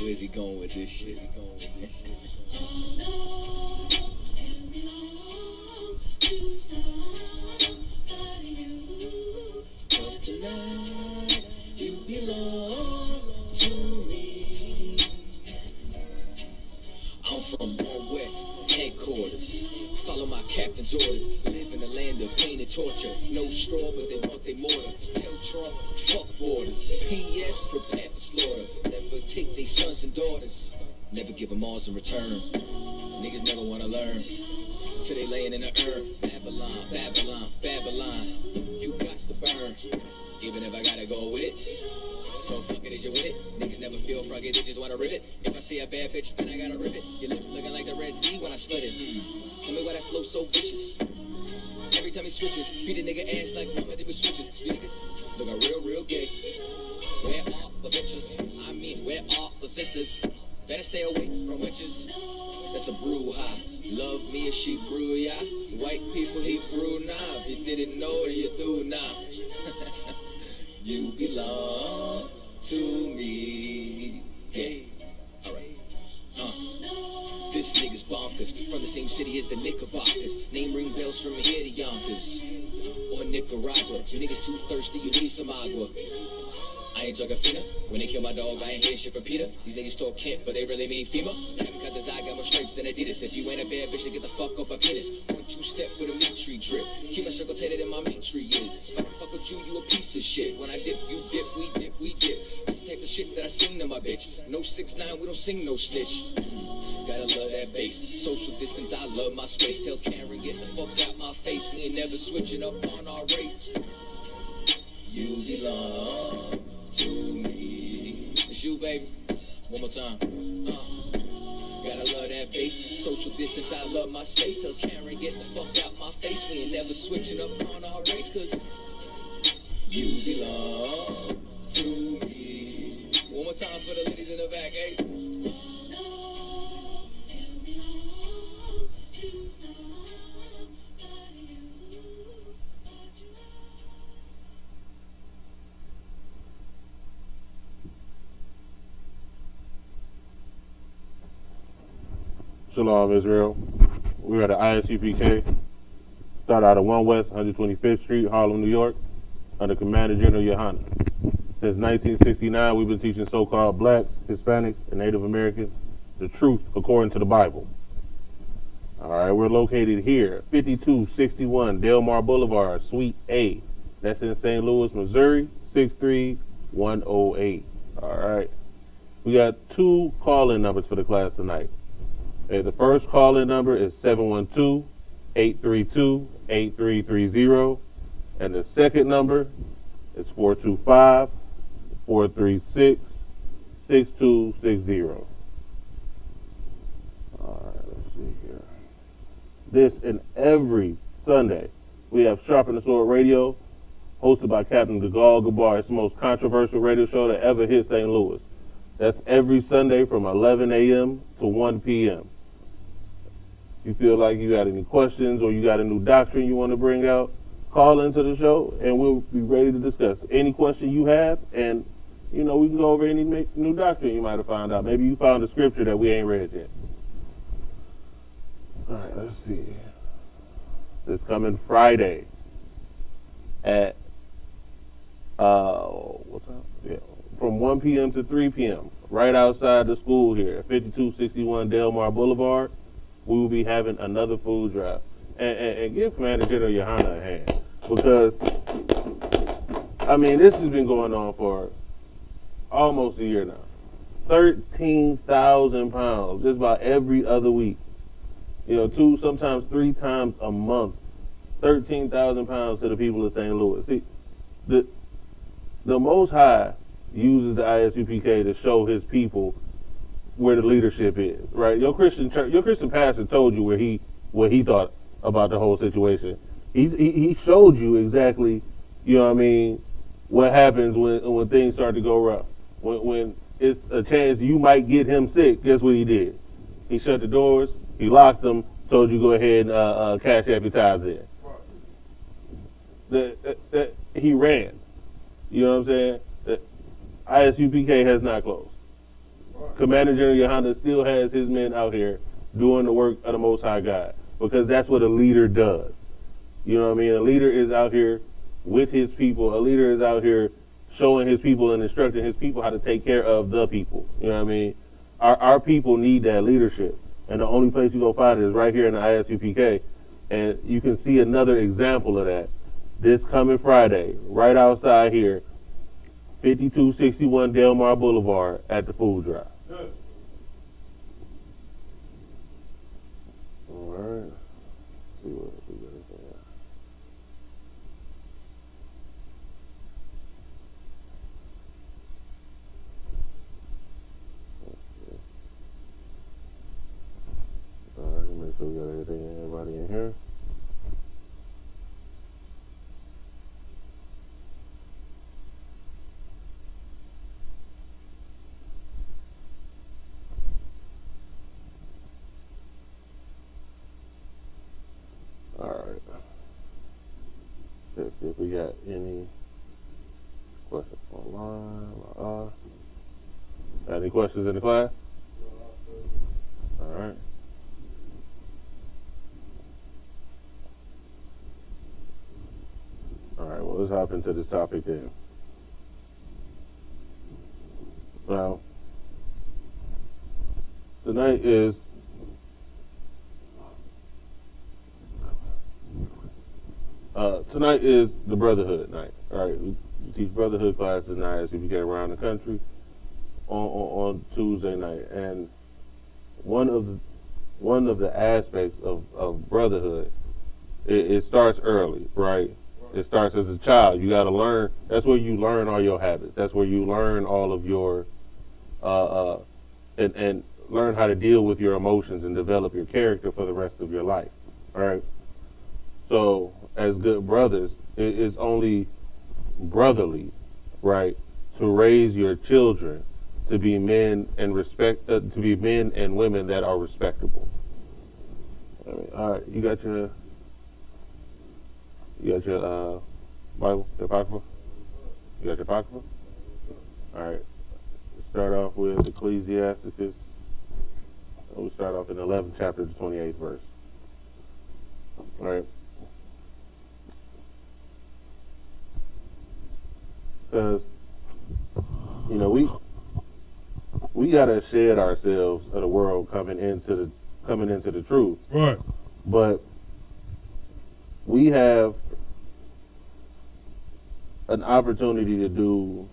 Where's he going with this shit? Just tonight, you belong to me. I'm from One West headquarters. Follow my captain's orders. Live in the land of pain and torture. No straw, but they want their mortar. Tell Trump, fuck borders. P.S. Prepare for slaughter. Never take their sons and daughters. Never give them Mars in return. Niggas never wanna learn. Till they laying in the urn. Babylon, Babylon, Babylon. You got to burn. Even if I gotta go with it. So fuck it, is you with it? Niggas never feel froggy, they just wanna rip it. If I see a bad bitch, then I gotta rip it. Your lip looking like the Red Sea when I split it. Tell me why that flow so vicious. Every time he switches, beat a nigga ass like mama did with switches. You niggas looking real, real gay. Where are the bitches? I mean, where are the sisters? Better stay away from witches. That's a brouhaha. Love me as she brew, yeah. White people, he brew now. If you didn't know, then you do now. You belong to me. Hey, alright. This nigga's bonkers. From the same city as the Knickerbockers. Name ring bells from here to Yonkers. Or Nicaragua. You niggas too thirsty, you need some agua. I ain't talking finna. When they kill my dog, I ain't hear shit from Peter. These niggas talk Kent, but they really mean FEMA. Kevin cut his eye, got more stripes than Adidas. If you ain't a bad bitch, then get the fuck off my penis. 1-2 step with a meat tree drip. Keep my circle tighter than my meat tree is. If I don't fuck with you, you a piece of shit. When I dip, you dip, we dip, we dip. That's the type of shit that I sing to my bitch. No 6ix9ine, we don't sing no snitch. Gotta love that bass. Social distance, I love my space. Tell Karen, get the fuck out my face. We ain't never switching up on our race. You belong to me. It's you, baby. One more time. Gotta love that bass. Social distance, I love my space. Tell Karen, get the fuck out my face. We ain't never switching up on our race, cause you belong to me. One more time for the ladies in the back, eh? Shalom, Israel. We're at the I.S.U.P.K. Start out of 1 West 125th Street, Harlem, New York, under Commander General Yohanna. Since 1969, we've been teaching so-called blacks, Hispanics, and Native Americans the truth according to the Bible. All right, we're located here, 5261 Delmar Boulevard, Suite A. That's in St. Louis, Missouri, 63108. All right. We got 2 call-in numbers for the class tonight. The first call-in number is 712-832-8330, and the second number is 425-436-6260. All right, let's see here. This and every Sunday, we have Sharpen the Sword Radio, hosted by Captain Gagal Gabar. It's the most controversial radio show that ever hit St. Louis. That's every Sunday from 11 a.m. to 1 p.m. You feel like you got any questions or you got a new doctrine you want to bring out, call into the show and we'll be ready to discuss any question you have, and we can go over any new doctrine you might have found out. Maybe you found a scripture that we ain't read yet. All right, let's see. This coming Friday at what time? Yeah, from 1 p.m. to 3 p.m. right outside the school here, 5261 Delmar Boulevard. We will be having another food drive. And give Commander General Yohanna a hand. Because, this has been going on for almost a year now. 13,000 pounds, just about every other week. 2, sometimes 3 times a month. 13,000 pounds to the people of St. Louis. See, the Most High uses the I.S.U.P.K. to show his people where the leadership is, right? Your Christian pastor told you what he thought about the whole situation. He showed you exactly, what happens when things start to go rough. When it's a chance you might get him sick, guess what he did? He shut the doors, he locked them, told you go ahead and cash app your tithes in. He ran. You know what I'm saying? I.S.U.P.K has not closed. Commander General Yahanna still has his men out here doing the work of the Most High God, because that's what a leader does. You know what I mean? A leader is out here with his people. A leader is out here showing his people and instructing his people how to take care of the people. You know what I mean? Our people need that leadership. And the only place you're going to find it is right here in the I.S.U.P.K. And you can see another example of that this coming Friday, right outside here, 5261 Delmar Boulevard at the food drive. Good. All right. Let's see what else we got here. All right, make sure we got everything, everybody in here. All right. Let's see if we got any questions online. Got any questions in the class? All right. All right, well, let's hop into this topic then. Now, tonight is the Brotherhood night. All right, we teach Brotherhood classes in I.S.U.P.K around the country on Tuesday night, and one of the aspects of Brotherhood, it starts early, right? It starts as a child. You got to learn. That's where you learn all your habits. That's where you learn all of your and learn how to deal with your emotions and develop your character for the rest of your life. All right. So, as good brothers, it is only brotherly, right, to raise your children to be men and to be men and women that are respectable. All right, you got your Bible, your Apocrypha? You got your Apocrypha? All right. Let's start off with Ecclesiasticus. We'll start off in the 11th chapter, the 28th verse. All right. Because, you know, we gotta shed ourselves of the world coming into the truth. Right. But we have an opportunity to do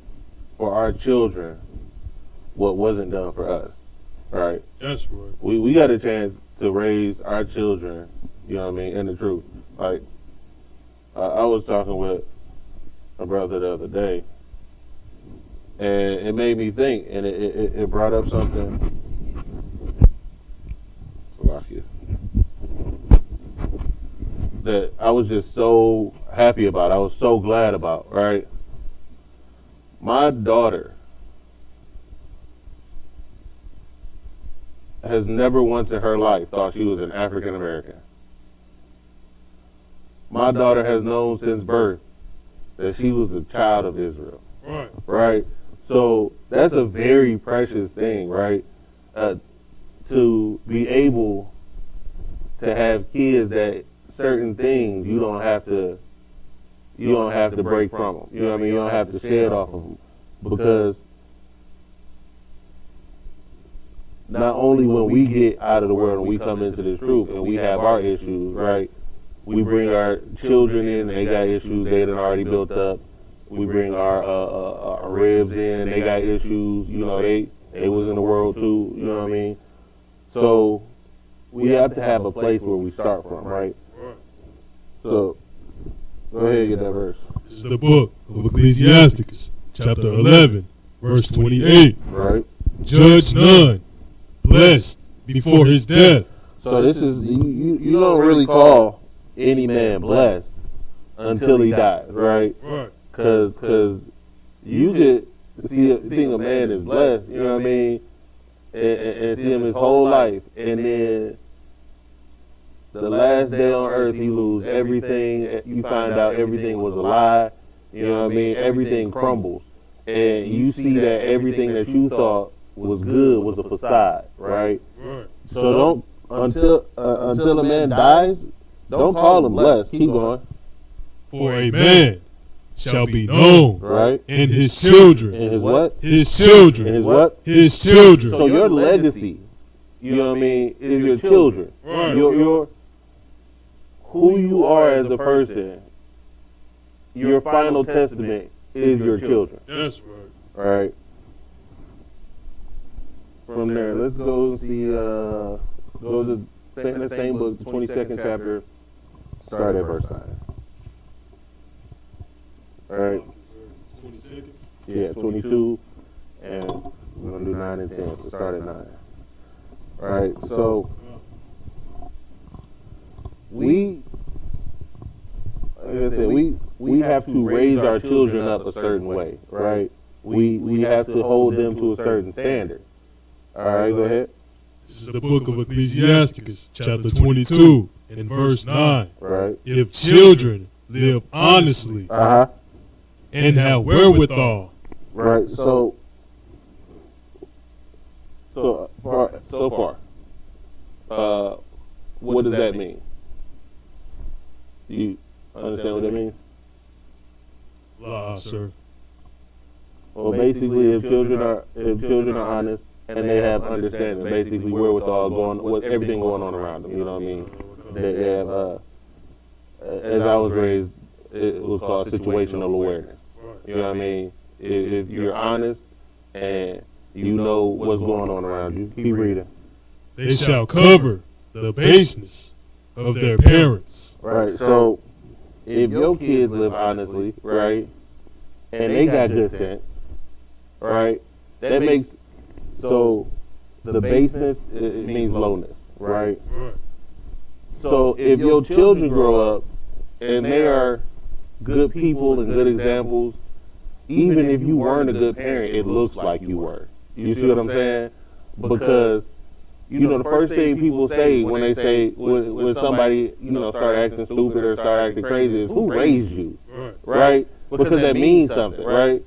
for our children what wasn't done for us. Right? That's right. We got a chance to raise our children, you know what I mean, in the truth. Like, I was talking with a brother the other day, and it made me think, and it brought up something. That I was just so happy about. I was so glad about, right? My daughter has never once in her life thought she was an African American. My daughter has known since birth that she was a child of Israel. Right. Right? So that's a very precious thing, right? To be able to have kids that certain things you don't have to break from them. You know what I mean? You don't have to shed off of them, because not only when we get out of the world and we come into this truth and we have our issues, right? We bring our children in, they got issues they done already built up. We bring our ribs in, they got issues, you know, they was in the world too, you know what I mean? So we have to have a place where we start from, right? So go ahead and get that verse. This is the book of Ecclesiasticus, chapter 11, verse 28. Right. Judge none, blessed before his death. So this is, you don't really call any man blessed until he dies, right? Right. Because you could think a man is blessed, you know what I mean, and see him his whole life, and then the last day on earth he lose everything. You find out everything was a lie, you know what I mean? Everything crumbles, and you see that everything that you thought was good was a facade, right? Right. So don't until a man dies, don't call him blessed. Keep going. For a man shall be known, Right? and his children, And his what? his children, And his what? his children. So your legacy, you know what I mean, is your children. Right. Your who you are as a person, your final testament is your children. That's right. All right. From there, let's go and see. Go to the same book, the 22nd chapter. Start at verse 9. All right. 22nd. Yeah, 22, and we're gonna do 9 and 10. So start at 9. All right. So we, like I said, we have to raise our children up a certain way, right? We have to hold them to a certain standard. All right, go ahead. This is the book of Ecclesiasticus, chapter 22, and verse 9. Right. If children live honestly and have wherewithal. Right. So far, what does that mean? Do you understand what that means? Sir. Well, basically, if children are honest and they have understanding, basically wherewithal with everything going on around them, you know what I mean? They have, as I was raised, it was called situational awareness. You know what I mean? If you're honest and you know what's going on around you, keep reading. They shall cover the baseness of their parents. Right. So if your kids live honestly, right, and they got good sense, right, that makes, so the baseness, it means lowness, right? So if your children grow up and they are good people and good examples, even if you weren't a good parent, it looks like you were. You see what I'm saying? Because, you know, the first thing people say when somebody, you know, start acting stupid or start acting crazy is, who raised you? Right? Because that means something, right?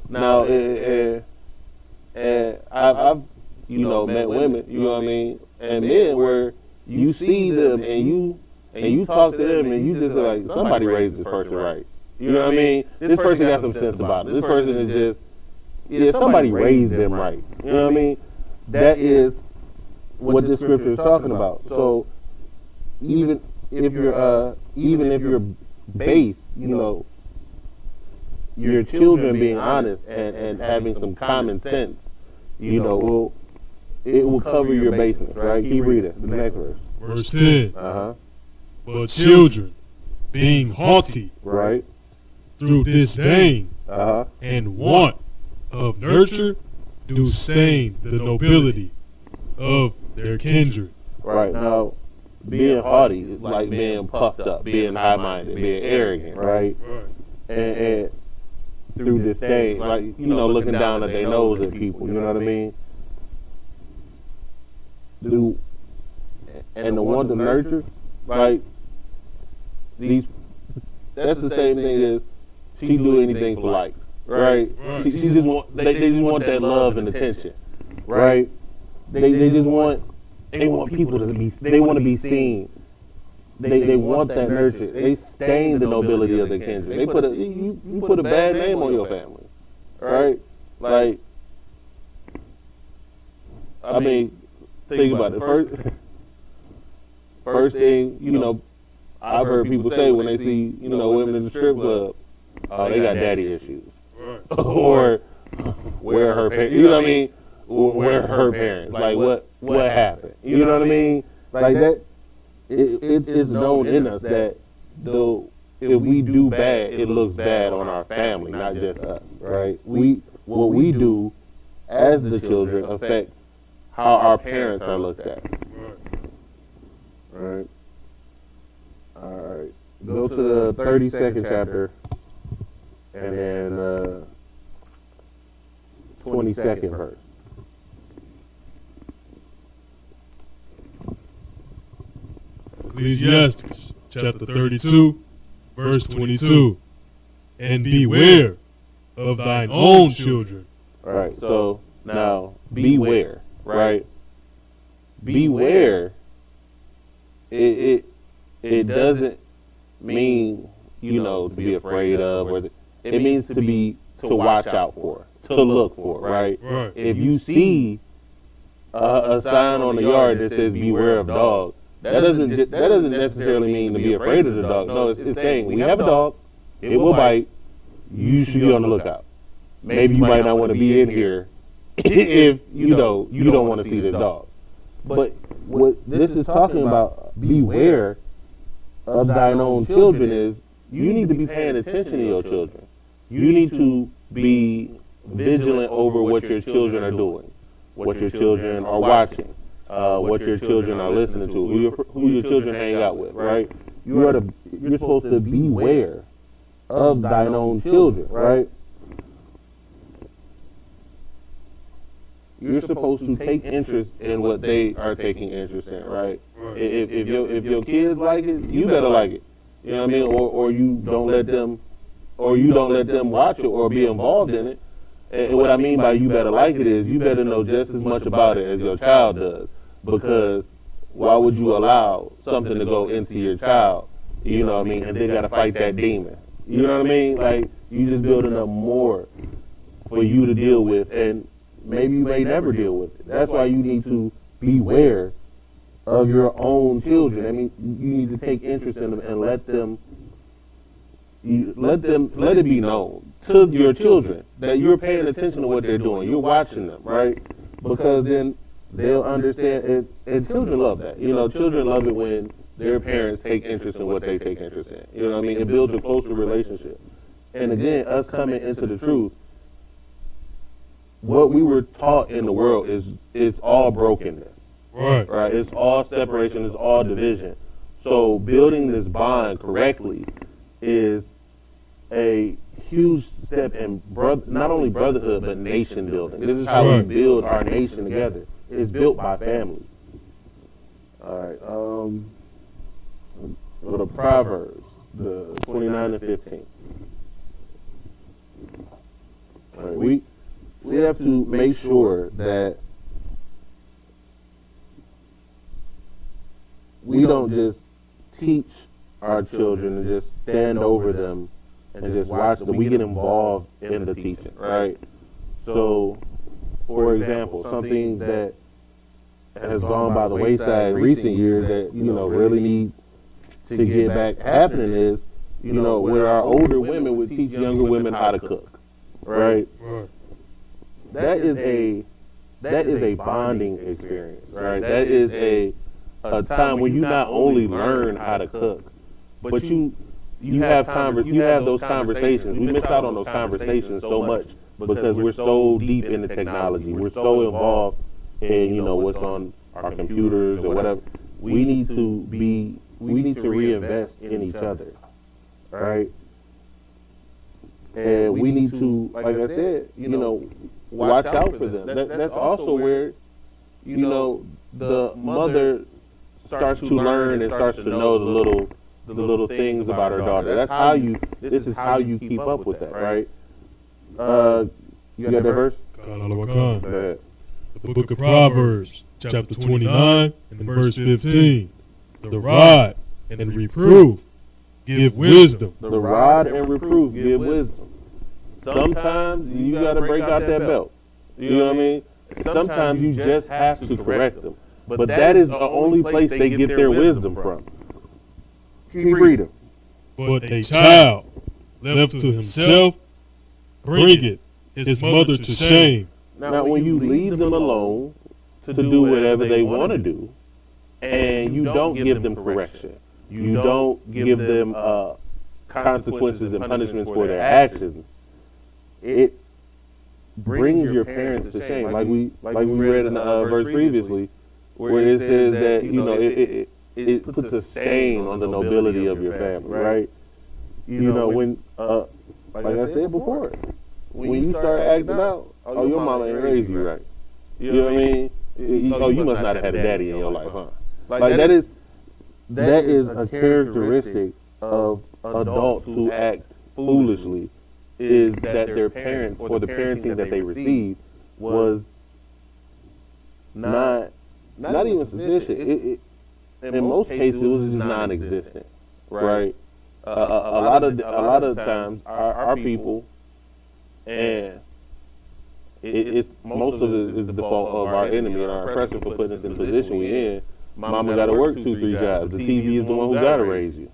Now, and I've, you know, met women, you know what I mean, and men where you see them and you talk to them and you just like, somebody raised this person right. You know what I mean? This person got some sense about it. This person is just, somebody raised them right. You know what I mean? That is what this scripture is talking about. So even if you're base, you know, your children being honest and having some common sense, you know, it will cover your baseness, right? Keep reading the next verse. Verse 10. But children being haughty, right, through disdain and want of nurture, do stain the nobility of their kindred. Right. Now, being haughty is like being puffed up, being high-minded, being arrogant, right? And through disdain, like, you know, looking down at their nose at people, you know what I mean? And the want to nurture, like, that's the same thing as she do anything for likes, right? She just want, they just want that love and attention, right? They want people to be, they want to be seen. They want that nurture. They stain the nobility of their kindred. They put you put a bad name on your family, right? Like, I mean, think about it. First thing, you know, I've heard people say when they see, you know, women in the strip club, oh, they got daddy issues, or where her parents, you know what I mean? Where her parents, like what happened? You know what I mean? Like that. It's known in us that though if we do bad, it looks bad on our family, not just us, right? What we do as the children affects how our parents are looked at. All right. Go to the 32nd chapter and then 22nd verse. Ecclesiasticus chapter 32, verse 22. And beware of thine own children. All right. So now beware, right? Beware. It doesn't mean, you know, to be afraid of, or it means to watch out for, to look for, right? Right. If you see a sign on the yard that says beware of dogs, that doesn't necessarily mean to be afraid of the dog. No, it's saying we have a dog, it will bite. You should be on the lookout. Maybe you might not want to be in here if you don't want to see the dog. But what this is talking about, beware of thine own children, is you need to be paying attention to your children. You need to be vigilant over what your children are doing, what your children are watching, what your children are listening to, who your children hang out with, right? You're supposed to beware of thine own children, right? You're supposed to take interest in what they are taking interest in, right? If your kids like it, you better like it. You know what I mean? Or you don't let them watch it or be involved in it. And what I mean by you better like it is you better know just as much about it as your child does. Because why would you allow something to go into your child, you know what I mean, and they got to fight that demon? You know what I mean? Like, you just building up more for you to deal with, and maybe you may never deal with it. That's why you need to beware of your own children. I mean, you need to take interest in them and let it be known to your children that you're paying attention to what they're doing. You're watching them, right? Because then they'll understand, and children love that. You know, children love it when their parents take interest in what they take interest in. You know what I mean? It builds a closer relationship. And again, us coming into the truth, what we were taught in the world is all brokenness. Right. It's all separation. It's all division. So building this bond correctly is a huge step in not only brotherhood but nation building. This is how we build our nation together. It's built by family. All right. Go to Proverbs, the 29 and 15. All right. We have to make sure that we don't just teach our children and just stand over them and just watch them. We get involved in the teaching, right? So, for example, something that has gone by the wayside in recent years that, you know, really needs to get back happening is, you know, where our older women would teach younger women how to cook, right? That is a bonding experience, right? That is a time when you not only learn how to cook, but you have those conversations. We miss out on those conversations so much because we're so deep in the technology. We're so involved in, you know, what's on our computers or whatever. We need to reinvest in each other, right? And we need to, like I said, you know, watch out for them. That's also where, you know, the mother starts to learn and starts to know the little things about her daughter. This is how you keep up with that, right? You got that verse? The book of Proverbs, chapter 29 and verse 15. The rod and reproof give wisdom. The rod and reproof give wisdom. Sometimes you got to break out that belt. You know what I mean? Sometimes you just have to correct them. But that is the only place they get their wisdom from. Keep reading. But a child left to himself bringeth his mother to shame. Now, when you leave them alone to do whatever they want to do, and you don't give them correction, you don't give them consequences and punishments for their actions, it brings your parents to shame. Like we read in the verse previously, where it says that, you know, it puts a stain on the nobility of your family, right? You know, when like I said before, when you start acting out, oh, your mama ain't raised you right. You know what I mean? Oh, you must not have had a daddy in your life, huh? Like that is a characteristic of adults who act foolishly, is that their parents or the parenting that they received was not even sufficient. In most cases, it was just non-existent, right? A lot of times, our people, and it's most of it is the fault of our enemy and our oppressor for putting us in the position we in. Mama got to work 2-3 jobs. The TV is the one who got to raise you,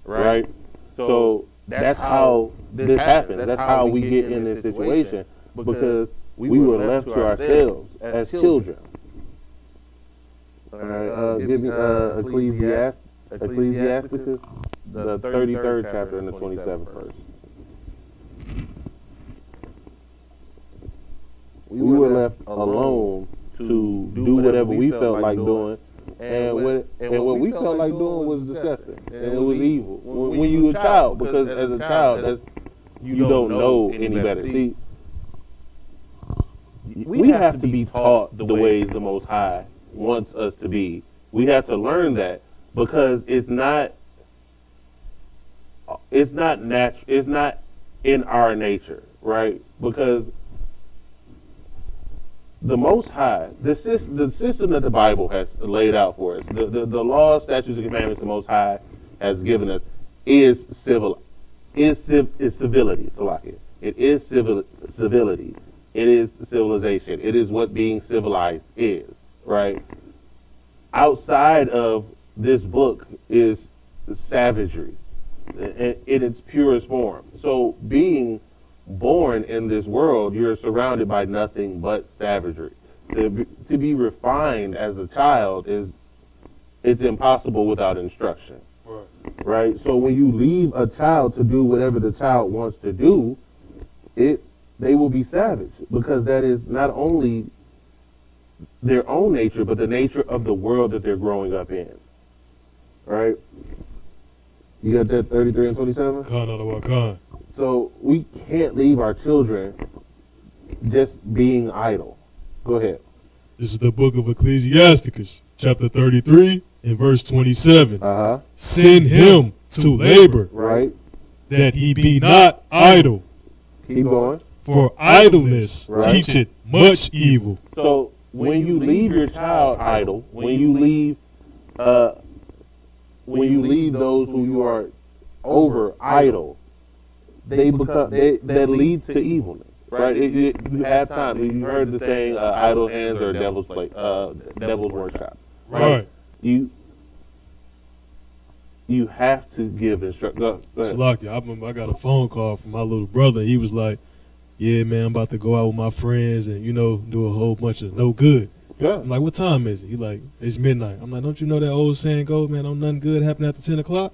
right? So that's how this happens. That's how we get in this situation, because we were left to ourselves as children. All right, give me Ecclesiasticus, the 33rd chapter and the 27th verse. We were left alone to do whatever we felt like doing, and what we felt like doing was disgusting, and it was evil. When you were a child, because as a child, you don't know any better. See, we have to be taught the ways the Most High wants us to be. We have to learn that, because it's not natural. It's not in our nature, right? Because the Most High, the system that the Bible has laid out for us, the laws, statutes, and commandments the Most High has given us is civility. Salakia. It is civility. It is civilization. It is what being civilized is, right? Outside of this book is savagery in its purest form. So being born in this world, you're surrounded by nothing but savagery. To be refined as a child it's impossible without instruction. Right? So when you leave a child to do whatever the child wants to do, they will be savage, because that is not only their own nature, but the nature of the world that they're growing up in. Right? You got that 33 and 27? Khan. So we can't leave our children just being idle. Go ahead. This is the book of Ecclesiasticus, chapter 33 and verse 27. Send him to labor, right, that he be not idle. Keep going. For idleness teacheth much evil. So when you leave your child idle, when you leave those who you are over idle, that leads to evilness, right? You have time. You heard the saying, idle hands are devil's workshop, right? You have to give instruction. Go ahead. Salakia, I remember I got a phone call from my little brother. He was like, yeah, man, I'm about to go out with my friends and, do a whole bunch of no good. Yeah. I'm like, what time is it? He like, it's midnight. I'm like, don't you know that old saying goes, man, don't nothing good happen after 10 o'clock?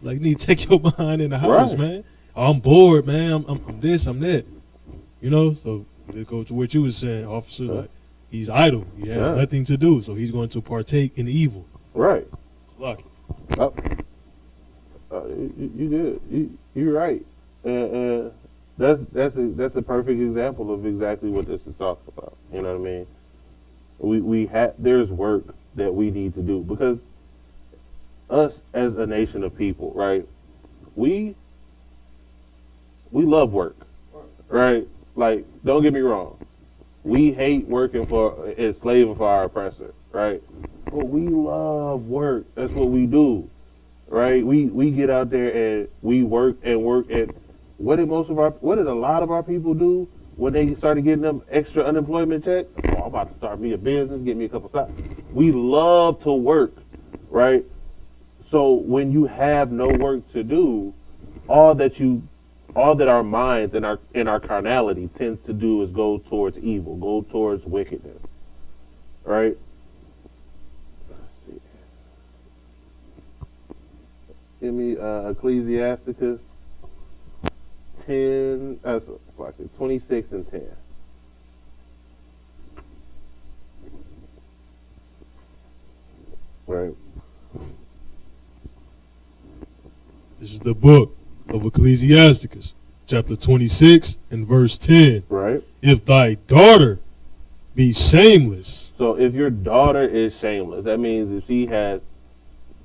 Like, you need to take your behind in the house, man. I'm bored, man. I'm this, I'm that. So it goes to what you was saying, officer. Like, he's idle. He has nothing to do, so he's going to partake in evil. Right. Lucky. You did. You're right. And that's a perfect example of exactly what this is talking about. You know what I mean? There's work that we need to do, because us as a nation of people, right? We love work, right? Like, don't get me wrong. We hate working and slaving for our oppressor, right? But we love work. That's what we do, right? We get out there and we work. And what did a lot of our people do when they started getting them extra unemployment checks? Oh, I'm about to start me a business, get me a couple stocks. We love to work, right? So when you have no work to do, all that our minds and our carnality tends to do is go towards evil, go towards wickedness, right? Give me Ecclesiasticus 26 and 10. Right. This is the book of Ecclesiasticus, chapter 26 and verse 10. Right. If thy daughter be shameless. So if your daughter is shameless, that means if she has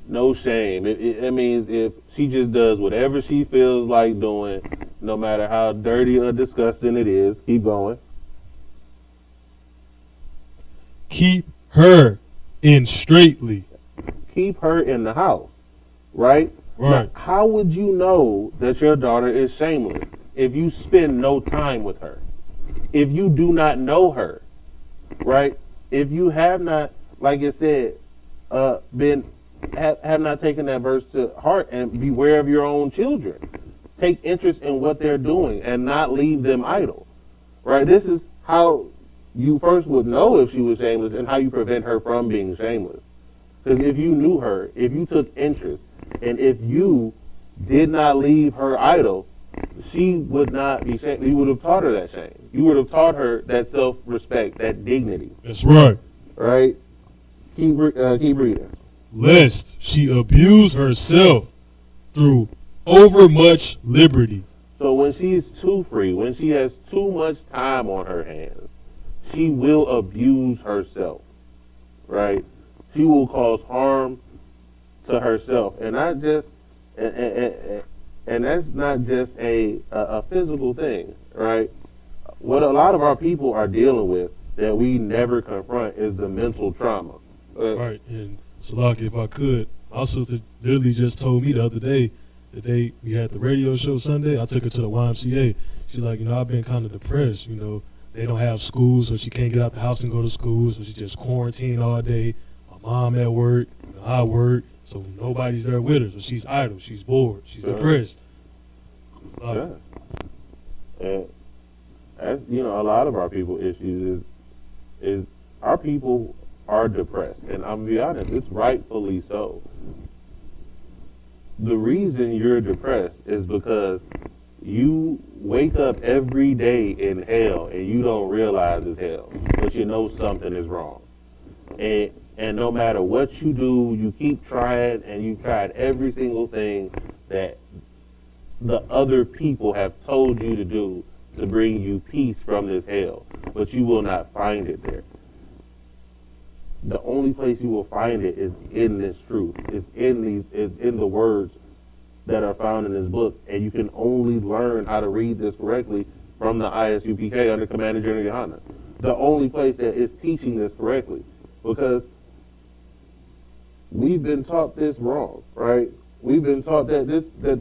No shame. It means if she just does whatever she feels like doing, no matter how dirty or disgusting it is, keep going. Keep her in straightly. Keep her in the house, right? Right. Now, how would you know that your daughter is shameless if you spend no time with her? If you do not know her, right? If you have not, like it said, have not taken that verse to heart and beware of your own children. Take interest in what they're doing and not leave them idle, right? This is how you first would know if she was shameless and how you prevent her from being shameless. Because if you knew her, if you took interest, and if you did not leave her idle, she would not be shamed. You would have taught her that shame. You would have taught her that self-respect, that dignity. That's right. Right? Keep reading. Lest she abuse herself through overmuch liberty. So when she's too free, when she has too much time on her hands, she will abuse herself. Right? She will cause harm to herself, and not just, and that's not just a physical thing, right? What a lot of our people are dealing with that we never confront is the mental trauma. Right, and Salaki, if I could, my sister literally just told me the other day, the day we had the radio show Sunday, I took her to the YMCA. She's like, I've been kind of depressed, they don't have school, so she can't get out the house and go to school, so she just quarantined all day. My mom at work, I work, so nobody's there with her, so she's idle, she's bored, she's depressed. Yeah. And as a lot of our people issues is our people are depressed, and I'm gonna be honest, it's rightfully so. The reason you're depressed is because you wake up every day in hell and you don't realize it's hell, but you know something is wrong. And no matter what you do, you keep trying, and you tried every single thing that the other people have told you to do to bring you peace from this hell, but you will not find it there. The only place you will find it is in this truth. It's in the words that are found in this book, and you can only learn how to read this correctly from the I.S.U.P.K under Commander General Yohanna. The only place that is teaching this correctly, because we've been taught this wrong, right? We've been taught that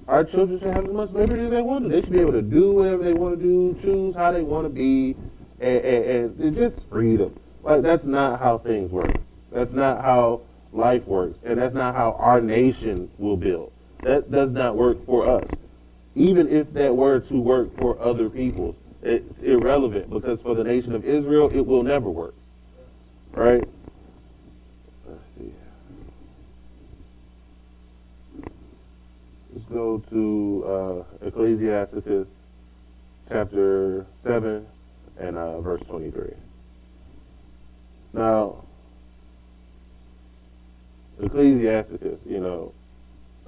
our children should have as much liberty as they want to. They should be able to do whatever they want to do, choose how they want to be, and just freedom. Like, that's not how things work. That's not how life works, and that's not how our nation will build. That does not work for us. Even if that were to work for other people, it's irrelevant, because for the nation of Israel, it will never work. Right? Let's see. Let's go to Ecclesiasticus chapter 7 and verse 23. Now, Ecclesiasticus,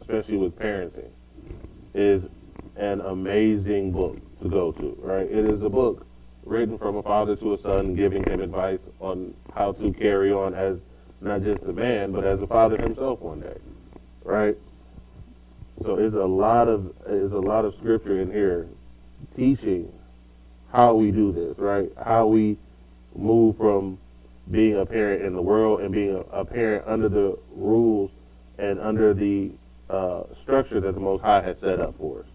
especially with parenting, is an amazing book to go to, right? It is a book written from a father to a son, giving him advice on how to carry on as not just a man, but as a father himself one day, right? So there's a lot of scripture in here teaching how we do this, right? How we move from being a parent in the world and being a parent under the rules and under the structure that the Most High has set up for us.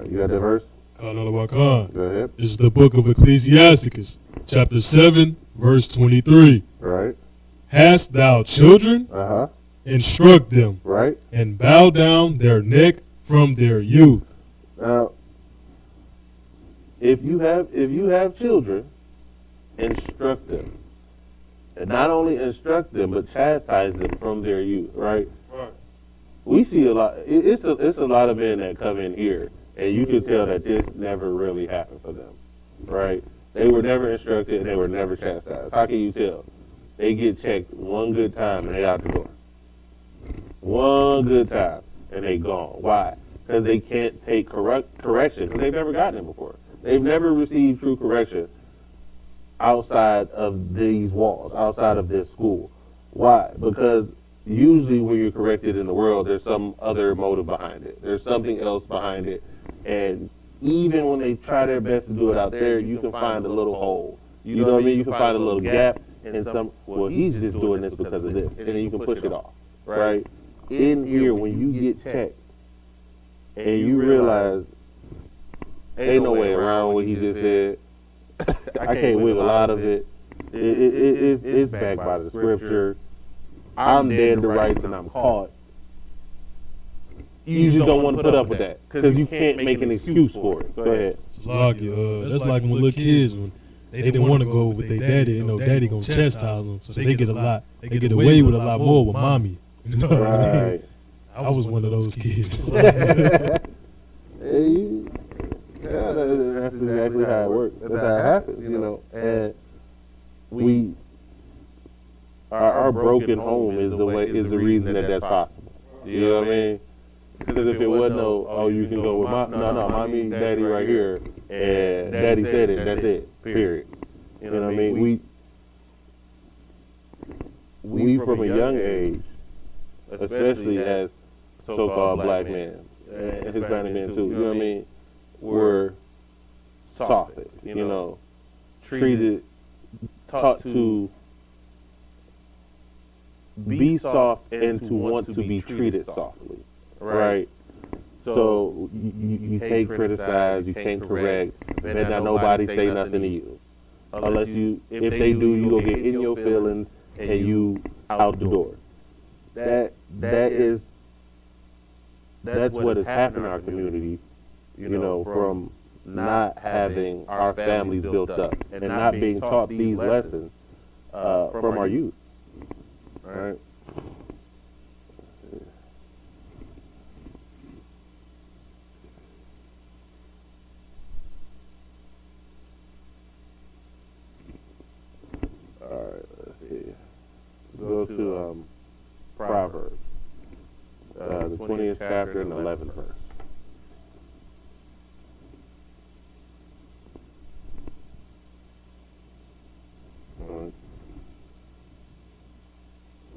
You got that verse? Go ahead. This is the book of Ecclesiasticus, chapter 7, verse 23. Right. Hast thou children? Uh-huh. Instruct them. Right. And bow down their neck from their youth. Now, if you have children, instruct them. And not only instruct them, but chastise them from their youth, right? Right. We see a lot. It's a lot of men that come in here, and you can tell that this never really happened for them, right? They were never instructed, and they were never chastised. How can you tell? They get checked one good time, and they out the door. One good time, and they gone. Why? Because they can't take correction, because they've never gotten it before. They've never received true correction outside of these walls, outside of this school. Why? Because usually when you're corrected in the world, there's some other motive behind it. There's something else behind it. And even when they try their best to do it out there, you can find a little hole. You know what I mean? You can find a little gap in some, well, he's just doing this because of this. And then you can push it off, right? In here, when you get checked and you realize, ain't no way around what he just said, I can't wiggle out of it. It's backed by the scripture. I'm dead to rights and I'm caught. You just don't want to put up with that because you can't make an excuse for it. Go ahead. That's like when little kids, when they didn't want to go with their daddy, you know, daddy gonna chastise them, so they get a lot. They get away with a lot more with mommy. You know what I mean? I was one of those kids. Hey, yeah, that's exactly how it works. That's how it happens, you know. And our broken home is the reason that that's possible. You know what I mean? Because if it wasn't you can go with mommy, daddy right here, and daddy said it, that's it, period. You know what I mean? We from a young age, especially as so-called black men, and Hispanic men too, you know what I mean, were softened, you know, taught to be soft and to want to be treated softly, right? So you can't criticize, you can't correct, better not nobody say nothing to you. Unless if they do, you gonna get in your feelings and you out the door. That's what has happened in our community, you know, from not having our families built up and not being taught these lessons from our youth. All right. All right, let's see. Go to Proverbs, the 20th chapter and the 11th verse.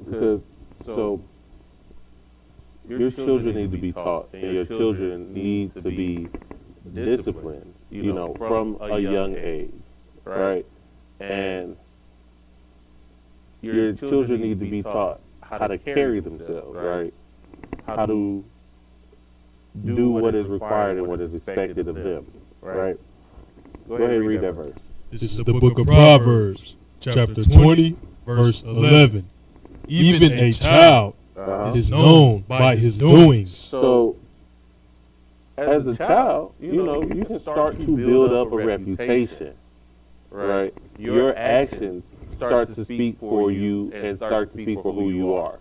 Because so your children need to be taught, and your children need to be disciplined, you know, from a young age, right? And your children need to be taught how to carry themselves, right? How to do what is required and what is expected of them, right? Go ahead and read that verse. This is the book of Proverbs, chapter 20, verse 11. Even a child is known by his doings. So, as a child, you know, you can start to build up a reputation, right? Your actions start to speak for you and start to speak for who you are,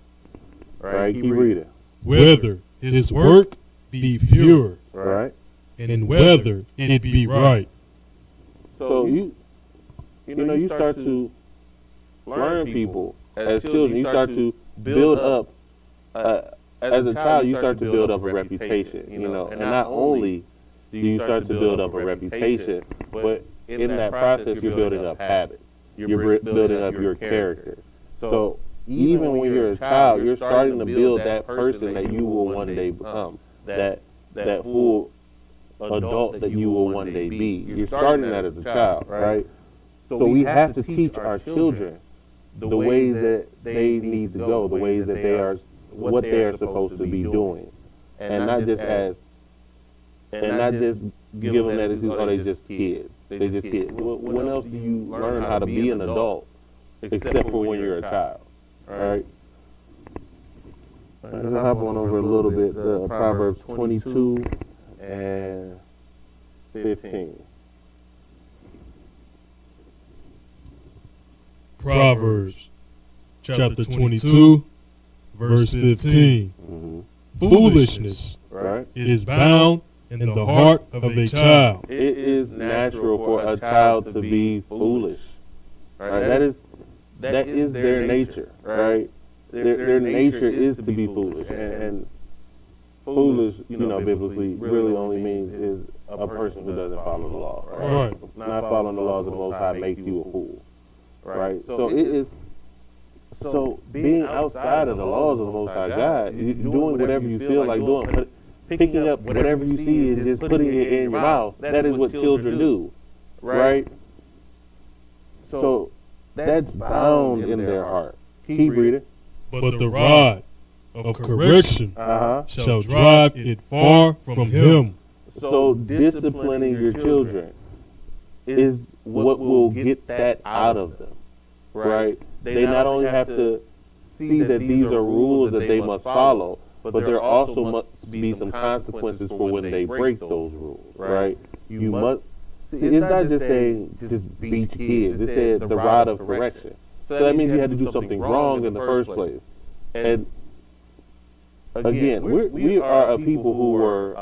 right? Keep reading. Whether his work be pure, right? And whether it be right. So you start to learn people as children. You start to build up, as a child, you start to build up a reputation, you know, and not only do you start to build up a reputation, but in that process, you're building up habits. You're building up your character. So even when you're a child, you're starting to build that person that you will one day become, that full adult that you will one day be. You're starting that as a child, right? So we have to teach our children the ways that they need to go, the ways that they are, what they are supposed to be doing, and not just give them that excuse, oh, they just kids. They just kids. When else do you learn how to be an adult except for when you're a child, all right? Let's hop on over a little bit. Proverbs 22 and 15. Proverbs, chapter 22, verse 15. Mm-hmm. Foolishness, right, is bound in the heart of a child. It is natural for a child to be foolish, right? That is their nature, right? Their nature is to be foolish, and foolish, you know, biblically really only means is a person who doesn't follow the law, right? Not following the laws of the Most High makes you a fool, right? So it is So being outside of the laws of the Most High God, doing whatever you feel like doing, picking up whatever you see and just putting it in your mouth, that is what children do, right? So that's bound in their heart. Keep reading. But the rod of correction shall drive it far from him. So disciplining your children is what will get that out of them, right? They not only have to see that these are rules that they must follow, but there also must be some consequences for when they break those rules, right? You must. See, it's not just saying just beat kids. It said the rod of correction. So that means you had to do something wrong in the first place. And again, we are a people who were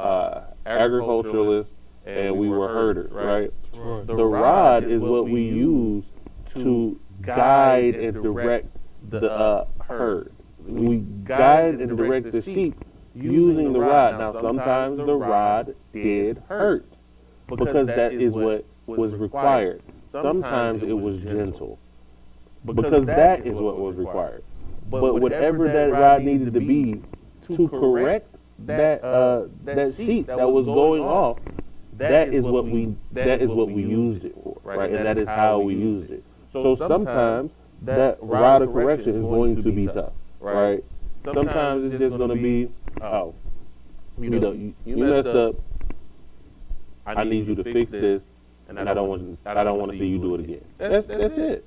agriculturalists and we were herders, right? The rod is what we use to guide and direct the herd. We guide and direct the sheep using the rod. Now, sometimes the rod did hurt because that is what was required. Sometimes it was gentle because that is what was required. But whatever that rod needed to be to correct that sheep that was going off, that is what we used it for, right? And that is how we used it. So sometimes that rod of correction is going to be tough, right? Sometimes it's just going to be, oh, you messed up. I need you to fix this, and I don't want to see you do it again. That's it.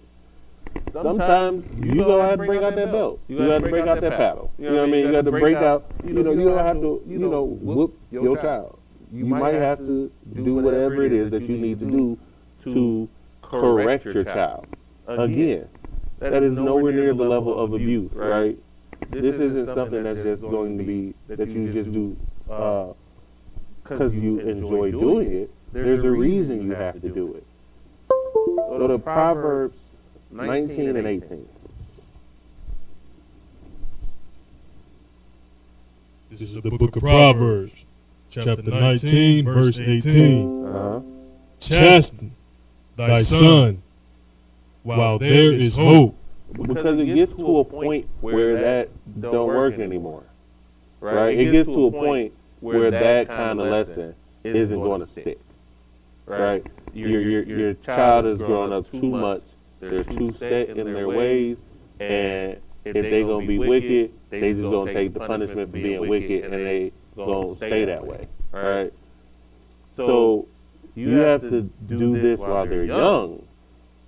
Sometimes you gonna have to break out that belt. You gonna have to break out that paddle. You know what I mean? You got to break out. You don't have to whoop your child. You might have to do whatever it is that you need to do to correct your child. Again, that is nowhere near the level of abuse, right? This isn't something that's just going to be that you just do because you enjoy doing it. There's a reason you have to do it. So the Proverbs 19 and 18. This is the book of Proverbs, chapter 19, verse 18. Chasten thy son while there is hope. Because it gets to a point where that don't work anymore, right? It gets to a point where that kind of lesson isn't going to stick, right? Your child is growing up too much. They're too set in their ways, and if they're going to be wicked, they just going to take the punishment for being wicked, and they going to stay that way, right? So you have to do this while they're young.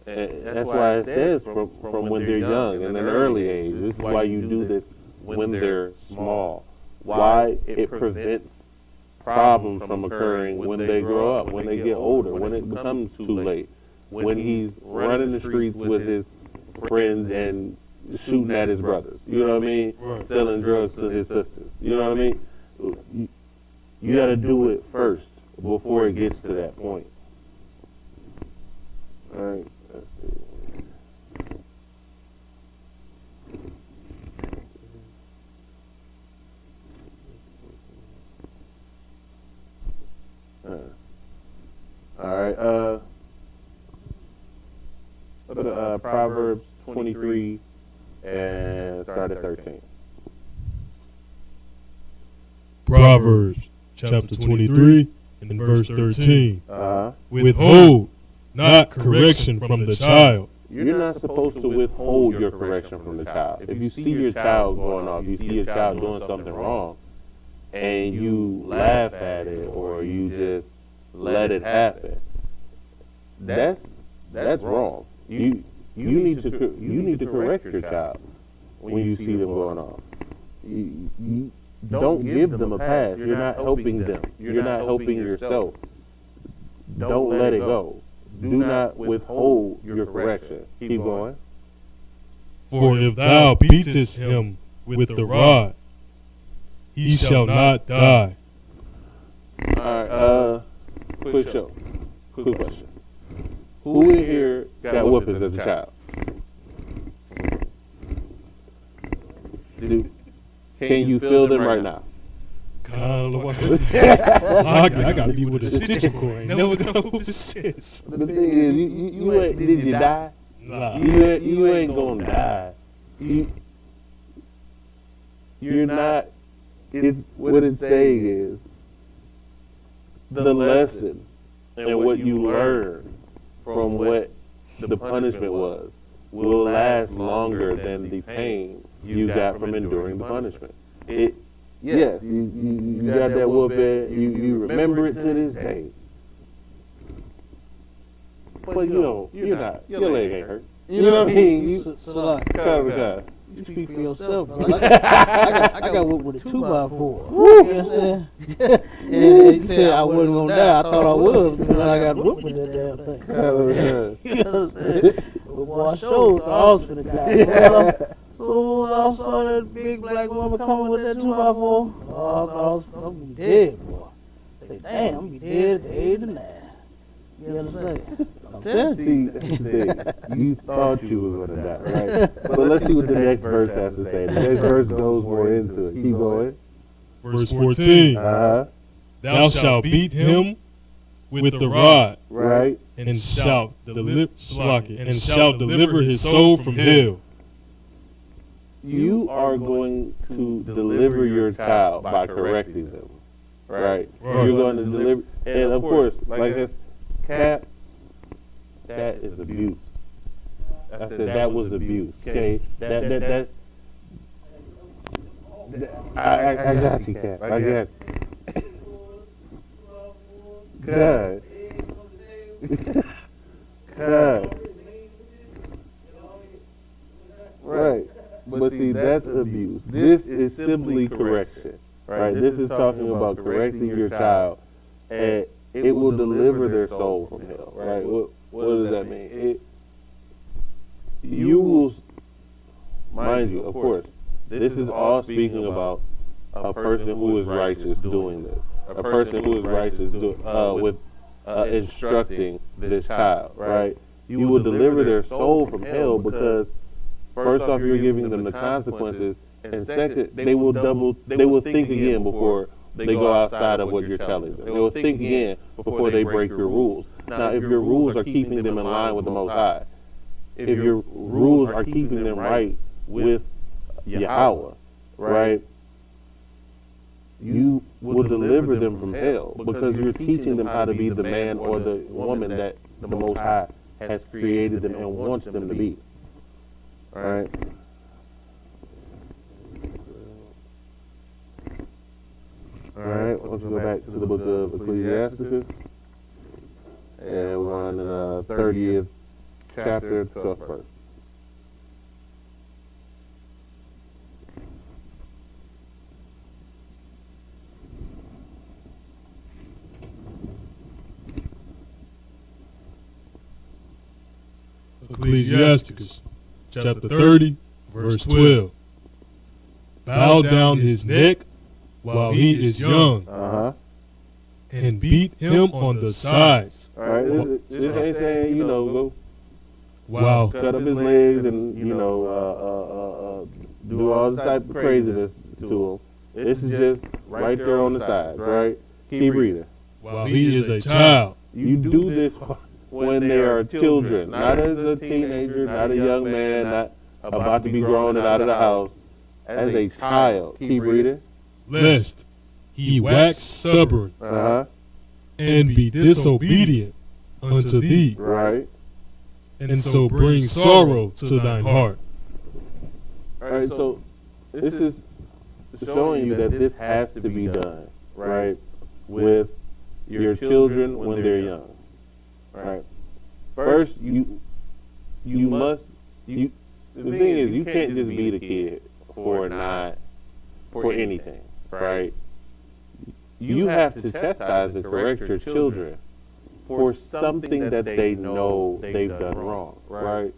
And that's why it says from when they're young, in an early age. This is why you do this when they're small. Why it prevents problems from occurring when they grow up, when they get older, when it becomes too late, when he's running the streets with his friends and shooting at his brothers. You know what I mean? Right. Selling drugs to his sisters. You know what I mean? You got to do it first before it gets to that point. All right. Let's see. All right. Go to Proverbs 23 and start at 13. Proverbs chapter 23 and verse 13. Withhold not correction from the child. You're not supposed to withhold your correction from the child. If you see your child going off, you see your child doing something wrong, and you laugh at it or you just let it happen, that's wrong. You need to correct your child when you see them going off. You don't give them a pass. You're not helping them. You're not helping yourself. Don't let it go. Do not withhold your correction. Keep going. For if thou beatest him with the rod, he shall not die. All right. Quick question. Who in here got whoopings as a child? Can you feel them right now? I gotta be with a stitching cord. Never know who this is. The thing is, did you die? Nah. You ain't gonna die you're not. It's what it's saying is the lesson and what you learn from what the punishment was will last longer than the pain you got from enduring the punishment. Yes, you got that whooping, you remember it to this day. But you're not, your leg ain't hurt. You know what I mean? You speak for yourself, bro. I got whooped with a 2x4. You know what I'm saying? And you said I wasn't gonna die. I thought I was, but then I got whooped with that damn thing. You know what I'm saying? But boy, I showed thought I was finna die. So I saw that big black woman coming with that 2x4. Oh, I thought I was gonna be dead, boy. I said, damn, I'm gonna be dead at the age of 9. You understand? I'm telling you. You thought you was going to die, right? But let's see what the next verse has to say. The next verse goes more into it. Keep going. Verse 14. Uh-huh. Thou shalt beat him with the rod, right? And shalt deliver his soul from hell. You are going to deliver your child by correcting them, right? You're going to deliver, and of course, like this, Cap, that is abuse. I said that was abuse. Okay, that. I got you, Cap. I got you. God. Right. But see, that's abuse. This is simply correction. Right? This is talking about correcting your child, and it will deliver their soul from hell. Right? What does that mean? You will, mind you, of course, this is all speaking about a person who is righteous doing this. A person who is righteous with instructing this child, right? You will deliver their soul from hell because, first off, you're giving them the consequences, and second, they will think again before they go outside of what you're telling them. They will think again before they break your rules. Now, if your rules are keeping them in line with the Most High, if your rules are keeping them right with Yahweh, right, you will deliver them from hell because you're teaching them how to be the man or the woman that the Most High has created them and wants them to be. All right. All right, let's go back to the book of Ecclesiasticus. And we're on the 30th chapter, 12th verse. Ecclesiasticus, chapter 30, verse 12. Bow down his neck while he is young, and beat him on the sides. All right, this ain't saying, go Wow. cut up his legs and, do all the type of craziness to him. This is just right there on the sides, right? Keep reading. While he is a child. You do this when they are children, not as a teenager, not a young man, not about to be grown and out of the house. As a child. Keep reading. Lest he wax stubborn and be disobedient unto thee, right? And so bring sorrow to thine heart. All right, so this is showing you that this has to be done, right, with your children when they're young, right? First, the thing is, you can't just beat a kid for anything, right? You have to chastise and correct your children for something that they know they've done wrong, right?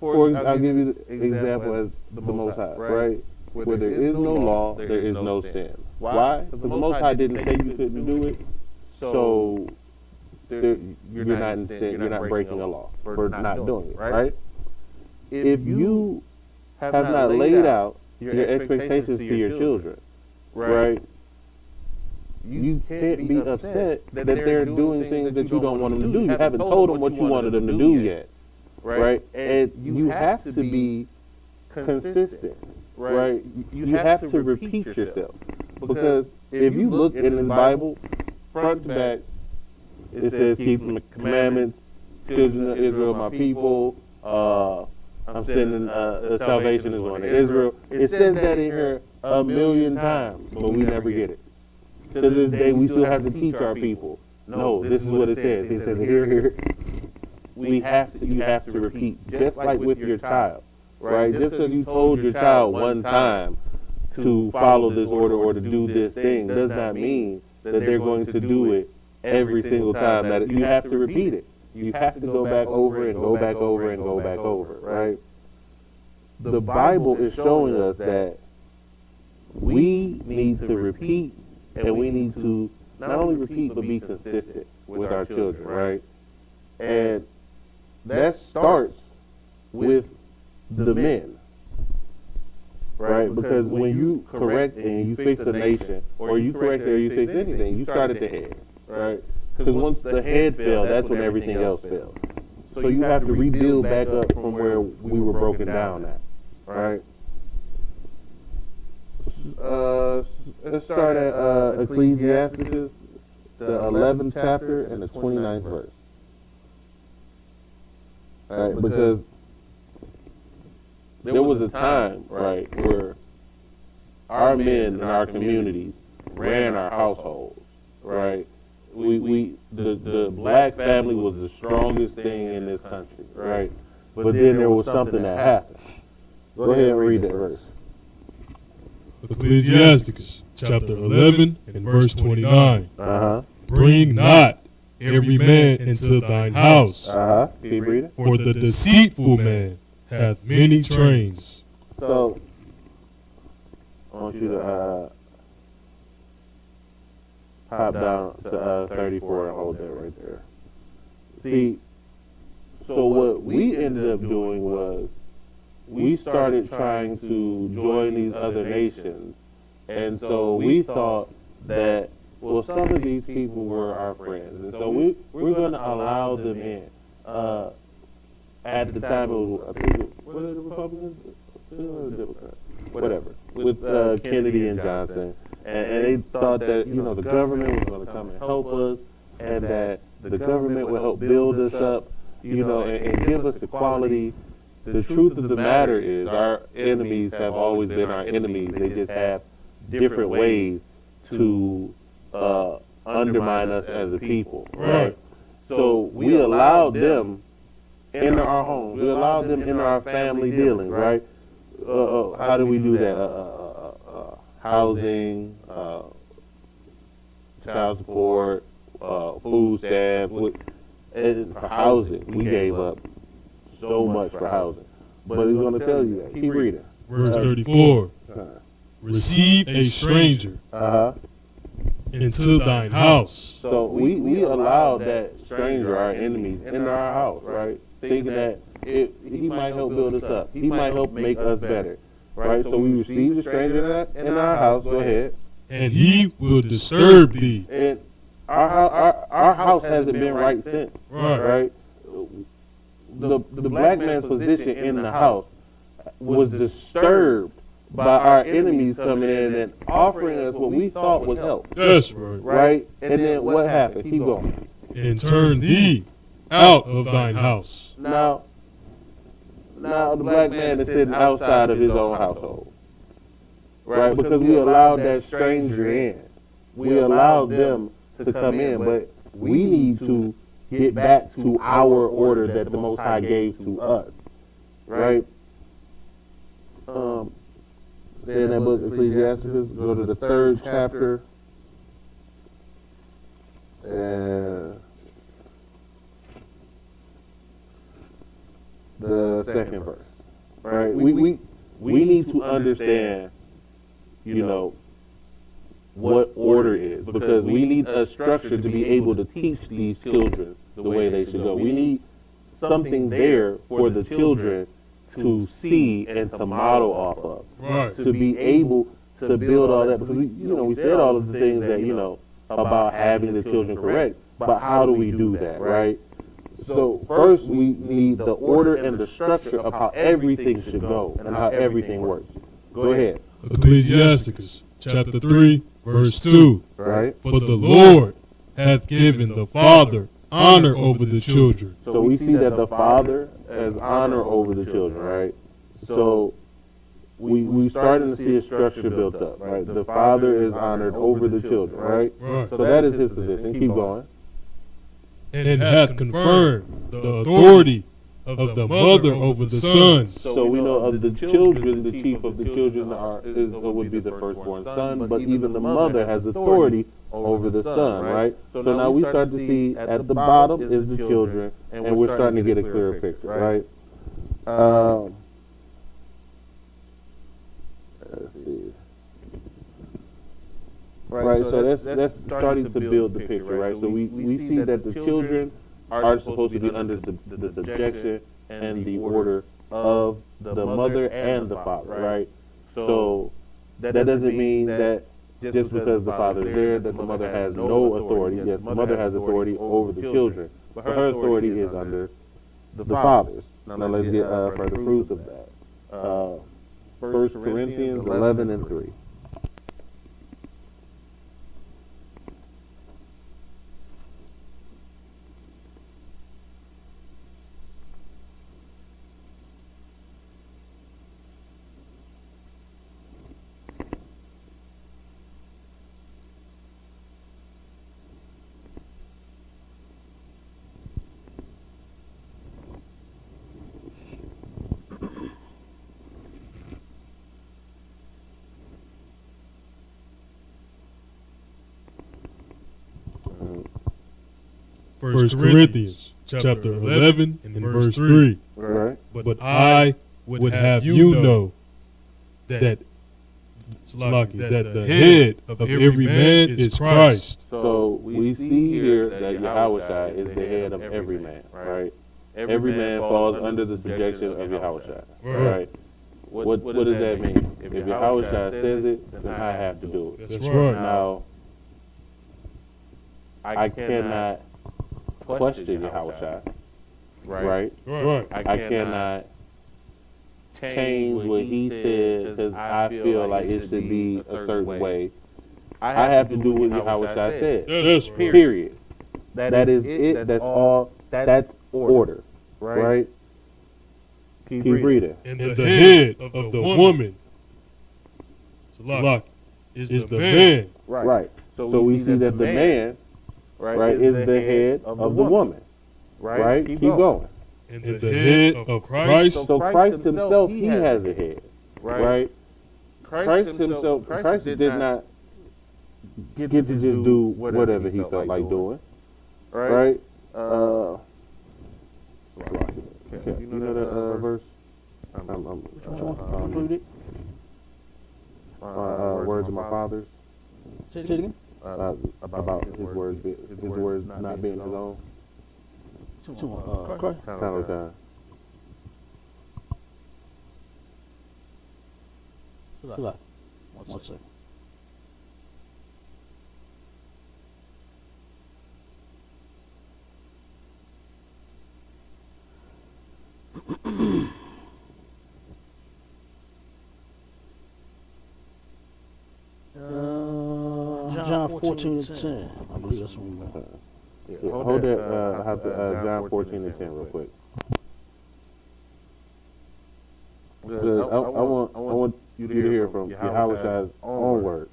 I'll give you the example as the Most High, right? Where there is no law, there is no sin. Why? Because the Most High didn't say you couldn't do it, so you're not in sin, you're not breaking a law for not doing it, right? If you have not laid out your expectations to your children, right, you can't be upset that they're doing things that you don't want them to do. You haven't told them what you wanted them to do yet. right? And you have to be consistent, right? You have to repeat yourself. Because if you look in this Bible, front to back, it says, keep the commandments, children of Israel, my people, I'm sending salvation is going to Israel. It says that in here a million times, but we never get it. To this day, we still have to teach our people. No, this is what it says. It says here. You have to repeat, just like with your child, right? Just because you told your child one time to follow this order or to do this thing does not mean that they're going to do it every single time. That you have to repeat it. You have to go back over and go back over and go back over, right? The Bible is showing us that we need to repeat, and we need to not only repeat but be consistent with our children, right? And that starts with the men, right? Because when you correct and you fix a nation, or you correct or you fix anything, you start at the head, right? Because once the head fell, that's when everything else fell. So you have to rebuild back up from where we were broken down at, right? Let's start at Ecclesiastes, the 11th chapter and the 29th verse. All right, because there was a time, right, where our men in our communities ran our households, right? The black family was the strongest thing in this country, right? But then there was something that happened. Go ahead and read that verse. Ecclesiastes chapter 11 and verse 29. Bring not every man into thine house, Keep reading. for the deceitful man hath many trains. So I want you to hop down to 34 and hold that right there. See, so what we ended up doing was we started trying to join these other nations, and so we thought that, well, some of these people were our friends, and so we're going to allow them in. At the time, it was, I think, were they the Republicans? Or the Democrats? Whatever. With Kennedy and Johnson. And they thought that, the government was going to come and help us, and that the government would help build us up, and give us equality. The truth of the matter is our enemies have always been our enemies. They just have different ways to undermine us as a people, right? So we allowed them into our homes. We allowed them into our family dealings, right? How do we do that? Housing, child support, food stamps. And for housing, we gave up so much for housing. But he's going to tell you that. Keep reading. Verse 34. Receive a stranger into thine house. So we allowed that stranger, our enemies, into our house, right? Thinking that he might help build us up. He might help make us better, right? So we received a stranger in our house. Go ahead. And he will disturb thee. And our house hasn't been right since, right? The black man's position in the house was disturbed by our enemies coming in and offering us what we thought was help. That's right. Right? And then what happened? Keep going. And turn thee out of thine house. Now the black man is sitting outside of his own household. Right? Because we allowed that stranger in. We allowed them to come in, but we need to get back to our order that the Most High gave to us. Right? Say in that book, Ecclesiastes, go to the 3rd chapter. And the 2nd verse. Right? We need to understand, what order is, because we need a structure to be able to teach these children the way they should go. We need something there for the children to see and to model off of, Right. to be able to build all that. Because we said all of the things that about having the children correct, but how do we do that, right? So first we need the order and the structure of how everything should go and how everything works. Go ahead. Ecclesiasticus chapter 3, verse 2. Right? For the Lord hath given the father honor over the children. So we see that the father has honor over the children, right? So we starting to see a structure built up, right? The father is honored over the children, right? Right. So that is his position. Keep going. And hath confirmed the authority of the mother over the sons. So we know of the children, the chief of the children would be the firstborn son, but even the mother has authority over the son, right? So now we start to see at the bottom is the children, and we're starting to get a clearer picture, right? Let's see. Right, so that's starting to build the picture, right? So we see that the children are supposed to be under the subjection and the order of the mother and the father, right? So that doesn't mean that just because the father is there that the mother has no authority. Yes, the mother has authority over the children, but her authority is under the fathers. Now let's get further proof of that. 1 Corinthians 11 and 3. First Corinthians chapter 11 and verse 3. Right. But I would have you know that the head of every man is Christ. So we see here that Yahushua is the head of every man, right? Every man falls under the subjection of Yahushua, right? What does that mean? If Yahushua says it, then I have to do it. That's right. Now, I cannot question Yahushua, right? Right. I cannot change what he said because I feel like it should be a certain way. I have to do what Yahushua said. Yes, Period. That is it. That's all. That's order, right? Keep reading. And the head of the woman is the man. Right. So we see that the man, right, is the head of the woman, right? Keep going. And the head of Christ. So Christ himself, he has a head, right? Christ himself, Christ did not get to just do whatever he felt like doing, right? Okay. You know the verse? Words of my fathers. Say it again. About his words not being his own. Christ. Kind of time. One second. John 14 and 10. I believe that's one more. Hold that John 14 and 10 real quick. I want you to hear from Yahushua's own words,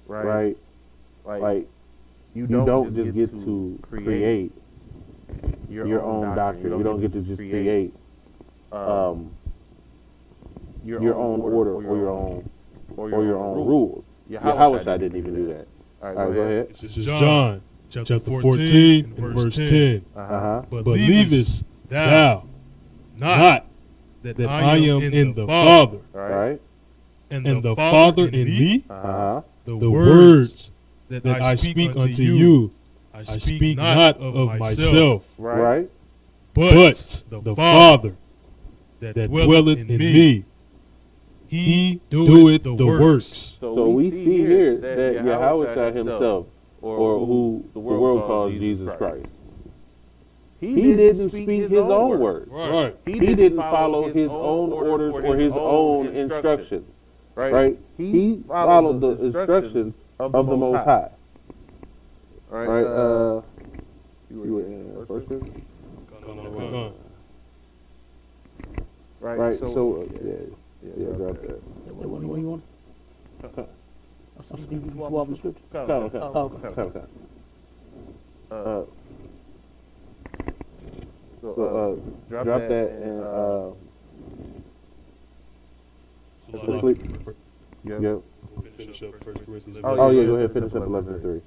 right? Like, you don't just get to create your own doctrine. You don't get to just create your own order or your own rules. Yahushua didn't even do that. All right, go ahead. This is John chapter 14 and verse 10. But believest thou not that I am in the Father, Right? and the Father in me? The The words that I speak unto you, I speak not of myself, Right? but the Father that dwelleth in me. He doeth the works. So we see here that Yahushua himself, or who the world calls Jesus Christ, He didn't speak his own words. Right. He didn't follow his own orders or his own instructions. Right? He followed the instructions of the Most High. Right? You were in first grade? Right. So, yeah, grab that. What do you want? You swap the scripture? Okay. Drop that and complete. Yep. Oh yeah, go ahead. Finish up 11:3.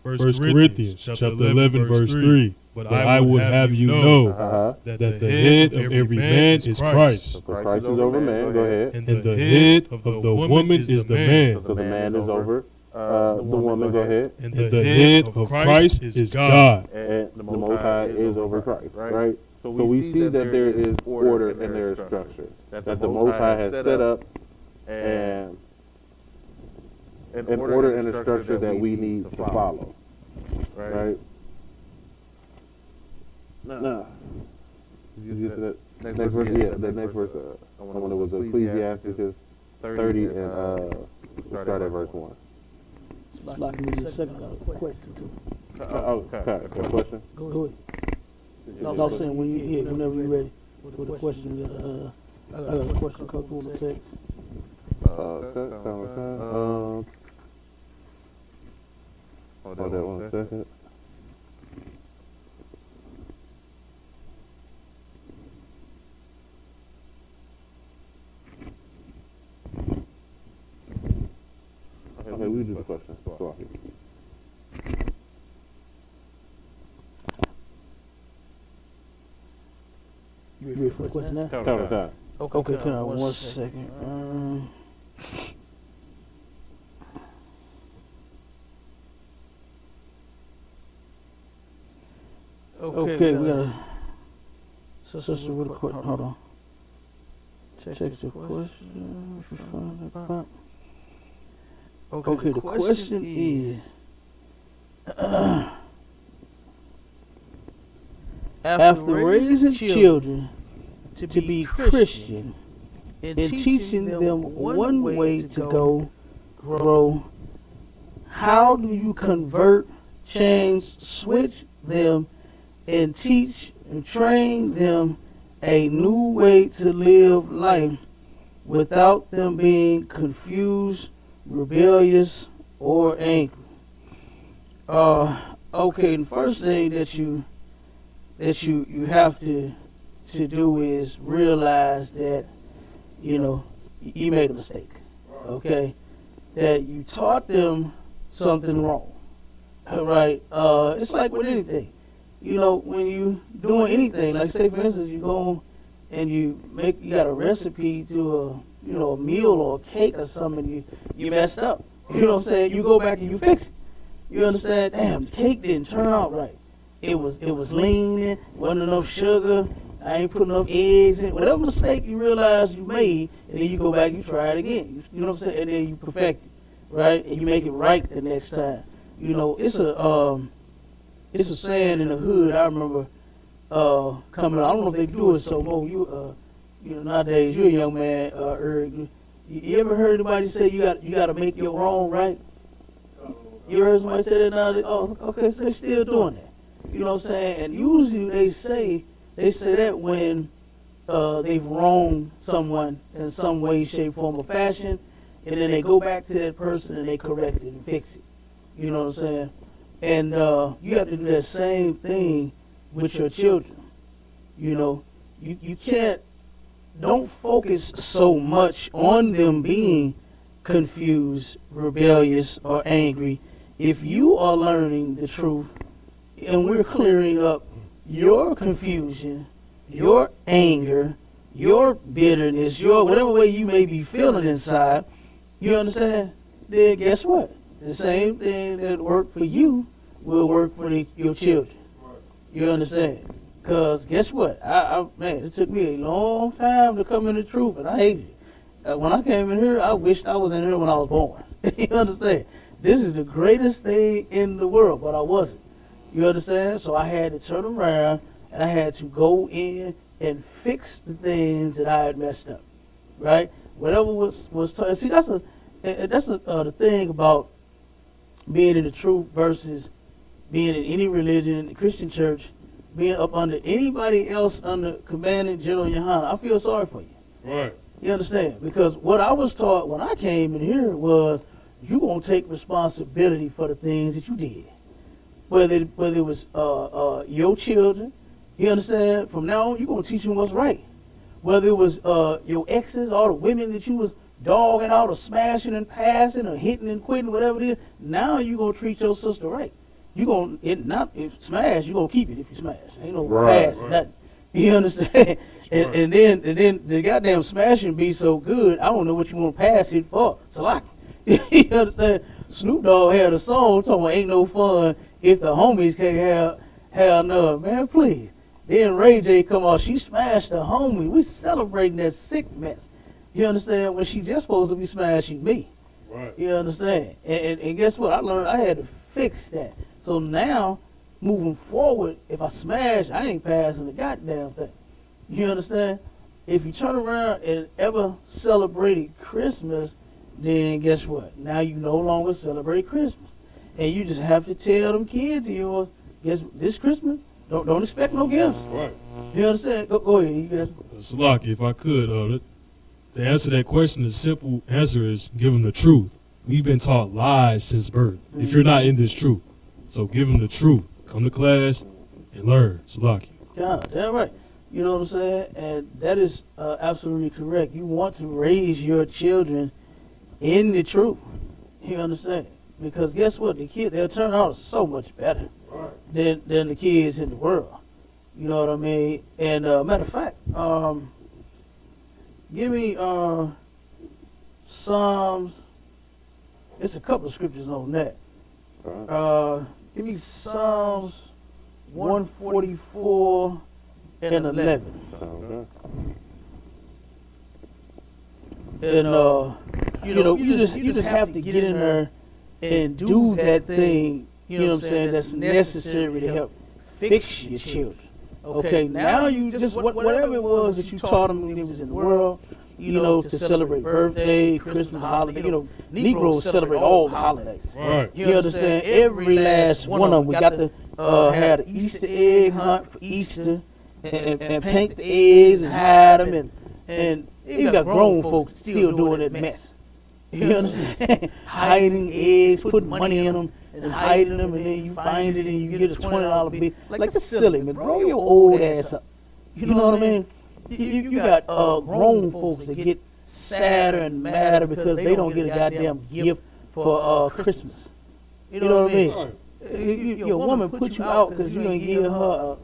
First Corinthians chapter 11 verse 3. But I would have you know that the head of every man is Christ. So Christ is over man. Go ahead. And the head of the woman is the man. So the man is over the woman. Go ahead. And the head of Christ is God. And the Most High is over Christ. Right. So we see that there is order and there is structure that the Most High has set up, and an order and a structure that we need to follow. Right. No. Did you get to that next verse? Yeah, the next verse. I wonder was Ecclesiastes 30 and start at verse 1. Like me a second, I got a question too. Okay. Question? Go ahead. No, I was saying whenever you're ready with the question. I got a question come through the text. Okay. Hold that 1 second. Okay, we do the question. You ready for the question now? Time. Okay, turn on 1 second. Okay, we gotta. Sister, real quick, hold on. Check the question. If you find that part. Okay, the question is. After raising children to be Christian and teaching them one way to grow, how do you convert, change, switch them, and teach and train them a new way to live life without them being confused, rebellious, or angry? Okay, the first thing that you have to do is realize that, you made a mistake. Okay? That you taught them something wrong. Right? It's like with anything. When you doing anything, like say for instance, you go and you got a recipe to a meal or a cake or something, you messed up. You know what I'm saying? You go back and you fix it. You understand? Damn, the cake didn't turn out right. It was lean, wasn't enough sugar, I ain't put enough eggs in. Whatever mistake you realize you made, and then you go back and you try it again. You know what I'm saying? And then you perfect it, right? And you make it right the next time. It's a saying in the hood. I remember coming. I don't know if they do it so more. Nowadays you're a young man, Eric. You ever heard anybody say you got to make your wrong right? You heard somebody say that nowadays? Oh, okay, so they're still doing that. You know what I'm saying? And usually they say that when they've wronged someone in some way, shape, form, or fashion, and then they go back to that person and they correct it and fix it. You know what I'm saying? And you have to do that same thing with your children. You don't focus so much on them being confused, rebellious, or angry. If you are learning the truth and we're clearing up your confusion, your anger, your bitterness, your whatever way you may be feeling inside, you understand? Then guess what? The same thing that worked for you will work for your children. You understand? Because guess what? Man, it took me a long time to come in the truth, and I hated it. When I came in here, I wished I was in here when I was born. You understand? This is the greatest thing in the world, but I wasn't. You understand? So I had to turn around and I had to go in and fix the things that I had messed up. Right? Whatever was see, that's the thing about being in the truth versus being in any religion, the Christian church, being up under anybody else under Commanding General Yohanna. I feel sorry for you. Right. You understand? Because what I was taught when I came in here was you gonna take responsibility for the things that you did, whether it was your children. You understand? From now on, you gonna teach them what's right. Whether it was your exes, all the women that you was dogging out or smashing and passing or hitting and quitting, whatever it is. Now you gonna treat your sister right. You gonna if smash, you gonna keep it if you smash. Ain't no pass, nothing. You understand? And then the goddamn smashing be so good, I don't know what you want to pass it for. Salaki. You understand? Snoop Dogg had a song talking about ain't no fun if the homies can't have none. Man, please. Then Ray J come out, she smashed the homie. We celebrating that sick mess. You understand? When she just supposed to be smashing me. Right. You understand? And guess what? I learned I had to fix that. So now, moving forward, if I smash, I ain't passing the goddamn thing. You understand? If you turn around and ever celebrated Christmas, then guess what? Now you no longer celebrate Christmas. And you just have to tell them kids of yours, guess this Christmas, don't expect no gifts. Right. You understand? Go ahead. You got it. Salaki, if I could, to answer that question, the simple answer is give them the truth. We've been taught lies since birth. If you're not in this truth, so give them the truth. Come to class and learn. Salaki. Yeah, that's right. You know what I'm saying? And that is absolutely correct. You want to raise your children in the truth. You understand? Because guess what? The kids, they'll turn out so much better than the kids in the world. You know what I mean? And matter of fact, give me Psalms. It's a couple of scriptures on that. Give me Psalms 144 and 11. And you just have to get in there and do that thing. You know what I'm saying? That's necessary to help fix your children. Okay, now you just whatever it was that you taught them when they was in the world. You know, to celebrate birthday, Christmas, holiday. You know, Negroes celebrate all the holidays. Right. You understand? Every last one of them. We got to have an Easter egg hunt for Easter and paint the eggs and hide them. And you got grown folks still doing that mess. You understand? Hiding eggs, putting money in them, and hiding them, and then you find it and you get a $20 bill. Like, that's silly, man. Grow your old ass up. You know what I mean? You got grown folks that get sadder and madder because they don't get a goddamn gift for Christmas. You know what I mean? Your woman put you out because you didn't give her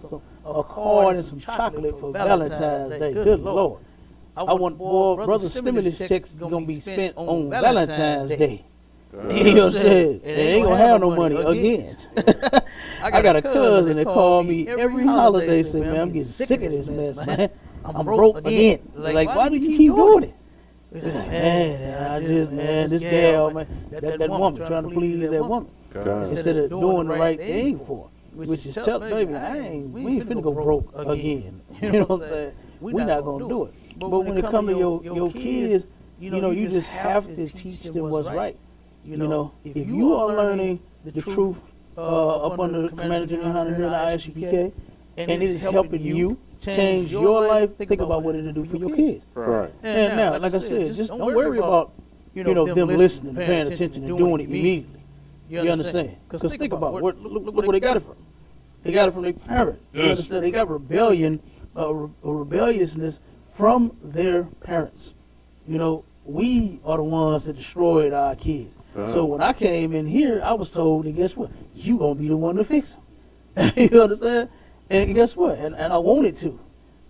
a card and some chocolate for Valentine's Day. Good Lord. I want brother stimulus checks gonna be spent on Valentine's Day. You know what I'm saying? And they ain't gonna have no money again. I got a cousin that call me every holiday say, man, I'm getting sick of this mess, man. I'm broke again. Like, why do you keep doing it? Man, this gal, man, that woman, trying to please that woman. Instead of doing the right thing for her, which is tell baby, we ain't finna go broke again. You know what I'm saying? We not gonna do it. But when it comes to your kids, you know, you just have to teach them what's right. You know, if you are learning the truth up under Commander General Yohanna here in the I.S.U.P.K, and it is helping you change your life, think about what it'll do for your kids. Right. And now, like I said, just don't worry about, you know, them listening, paying attention, and doing it immediately. You understand? Because think about it. Look where they got it from. They got it from their parents. You understand? They got rebellion, rebelliousness from their parents. You know, we are the ones that destroyed our kids. So when I came in here, I was told that guess what? You gonna be the one to fix them. You understand? And guess what? And I wanted to.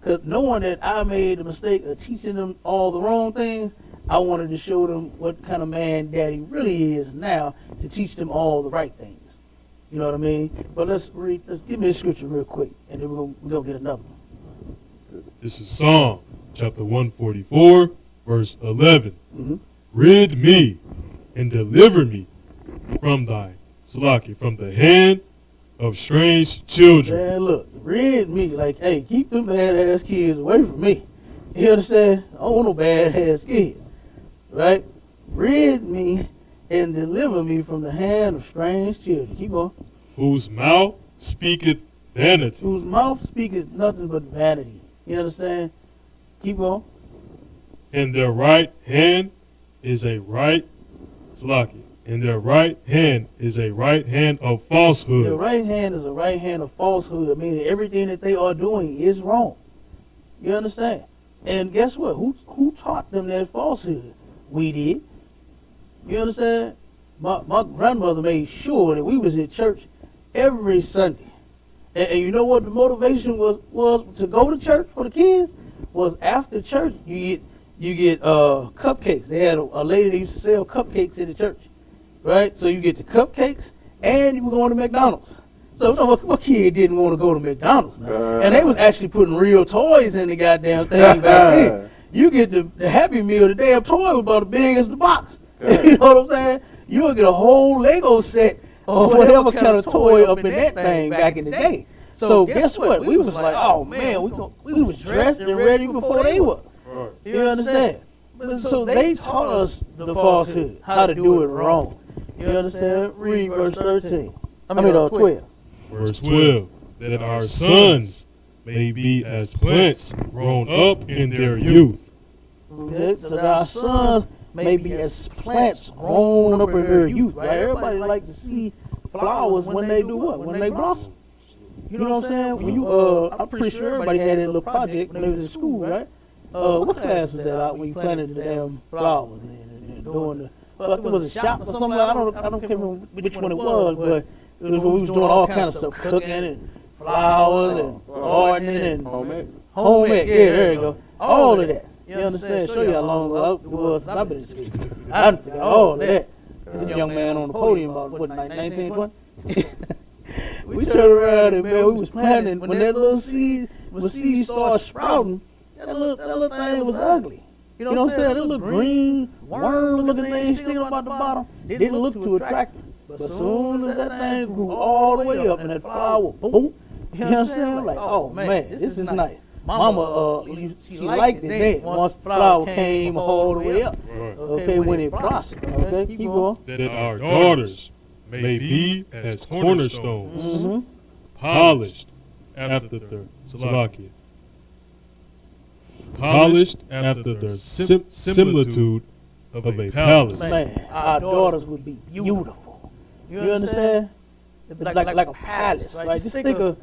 Because knowing that I made the mistake of teaching them all the wrong things, I wanted to show them what kind of man daddy really is now to teach them all the right things. You know what I mean? But let's give me this scripture real quick, and then we're gonna get another one. This is Psalm chapter 144, verse 11. Mm-hmm. Rid me and deliver me from from the hand of strange children. Man, look, rid me. Like, hey, keep them badass kids away from me. You understand? I don't want no badass kids. Right? Rid me and deliver me from the hand of strange children. Keep on. Whose mouth speaketh vanity. Whose mouth speaketh nothing but vanity. You understand? Keep on. In their right hand is a right Slocky. In their right hand is a right hand of falsehood. Their right hand is a right hand of falsehood, meaning everything that they are doing is wrong. You understand? And guess what? Who taught them that falsehood? We did. You understand? My grandmother made sure that we was in church every Sunday. And you know what the motivation was to go to church for the kids? Was after church you get cupcakes. They had a lady that used to sell cupcakes in the church. Right? So you get the cupcakes and you were going to McDonald's. So my kid didn't want to go to McDonald's now. And they was actually putting real toys in the goddamn thing back then. You get the Happy Meal, the damn toy was about as big as the box. You know what I'm saying? You would get a whole Lego set or whatever kind of toy up in that thing back in the day. So guess what? We was like, oh man, we was dressed and ready before they were. You understand? So they taught us the falsehood, how to do it wrong. You understand? Read verse 13. 12. Verse 12. That our sons may be as plants grown up in their youth. Okay, so that our sons may be as plants grown up in their youth. Right? Everybody like to see flowers when they do what? When they blossom. You know what I'm saying? When you I'm pretty sure everybody had that little project when they was in school, right? What class was that out when you planted the damn flowers and doing the? Well, it was a shop or something. I don't remember which one it was, but it was when we was doing all kinds of stuff, cooking and flowers and gardening and homemade. Yeah, there you go. All of that. You understand? Show you how long it was since I've been in school. I done forgot all of that. This young man on the podium about what, 19, 20? We turned around and man, we was planting when that little seed started sprouting. That little thing was ugly. You know what I'm saying? That little green, worm-looking thing sticking up at the bottom didn't look too attractive. But as soon as that thing grew all the way up and that flower, boom, you know what I'm saying? Like, oh man, this is nice. Mama, she liked it then once the flower came all the way up. Okay, when it blossomed. Okay, keep going. That our daughters may be as cornerstones, polished after their Slovakia. Polished after the similitude of a palace. Man, our daughters would be beautiful. You understand? Like a palace, right? Just think of,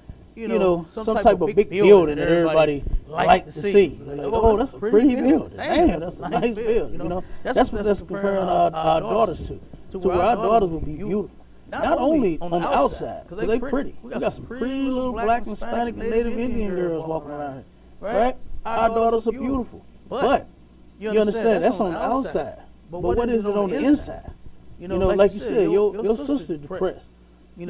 some type of big building that everybody like to see. Like, oh, that's a pretty building. Damn, that's a nice building. That's what that's comparing our daughters to where our daughters will be beautiful. Not only on the outside, because they pretty. We got some pretty little black, Hispanic, Native Indian girls walking around here, right? Our daughters are beautiful, but you understand that's on the outside. But what is it on the inside? Like you said, your sister depressed. I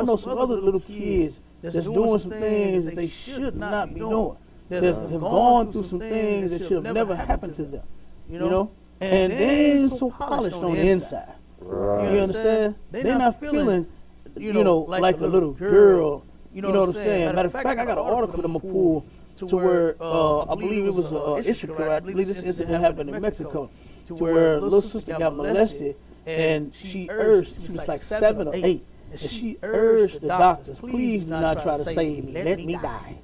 know some other little kids that's doing some things that they should not be doing. That have gone through some things that should have never happened to them. And they ain't so polished on the inside. You understand? They're not feeling, like a little girl. You know what I'm saying? Matter of fact, I got an article I'm gonna pull to where I believe it was Isupk. I believe this incident happened in Mexico, to where a little sister got molested, and she was like 7 or 8, and she urged the doctors, please do not try to save me, let me die.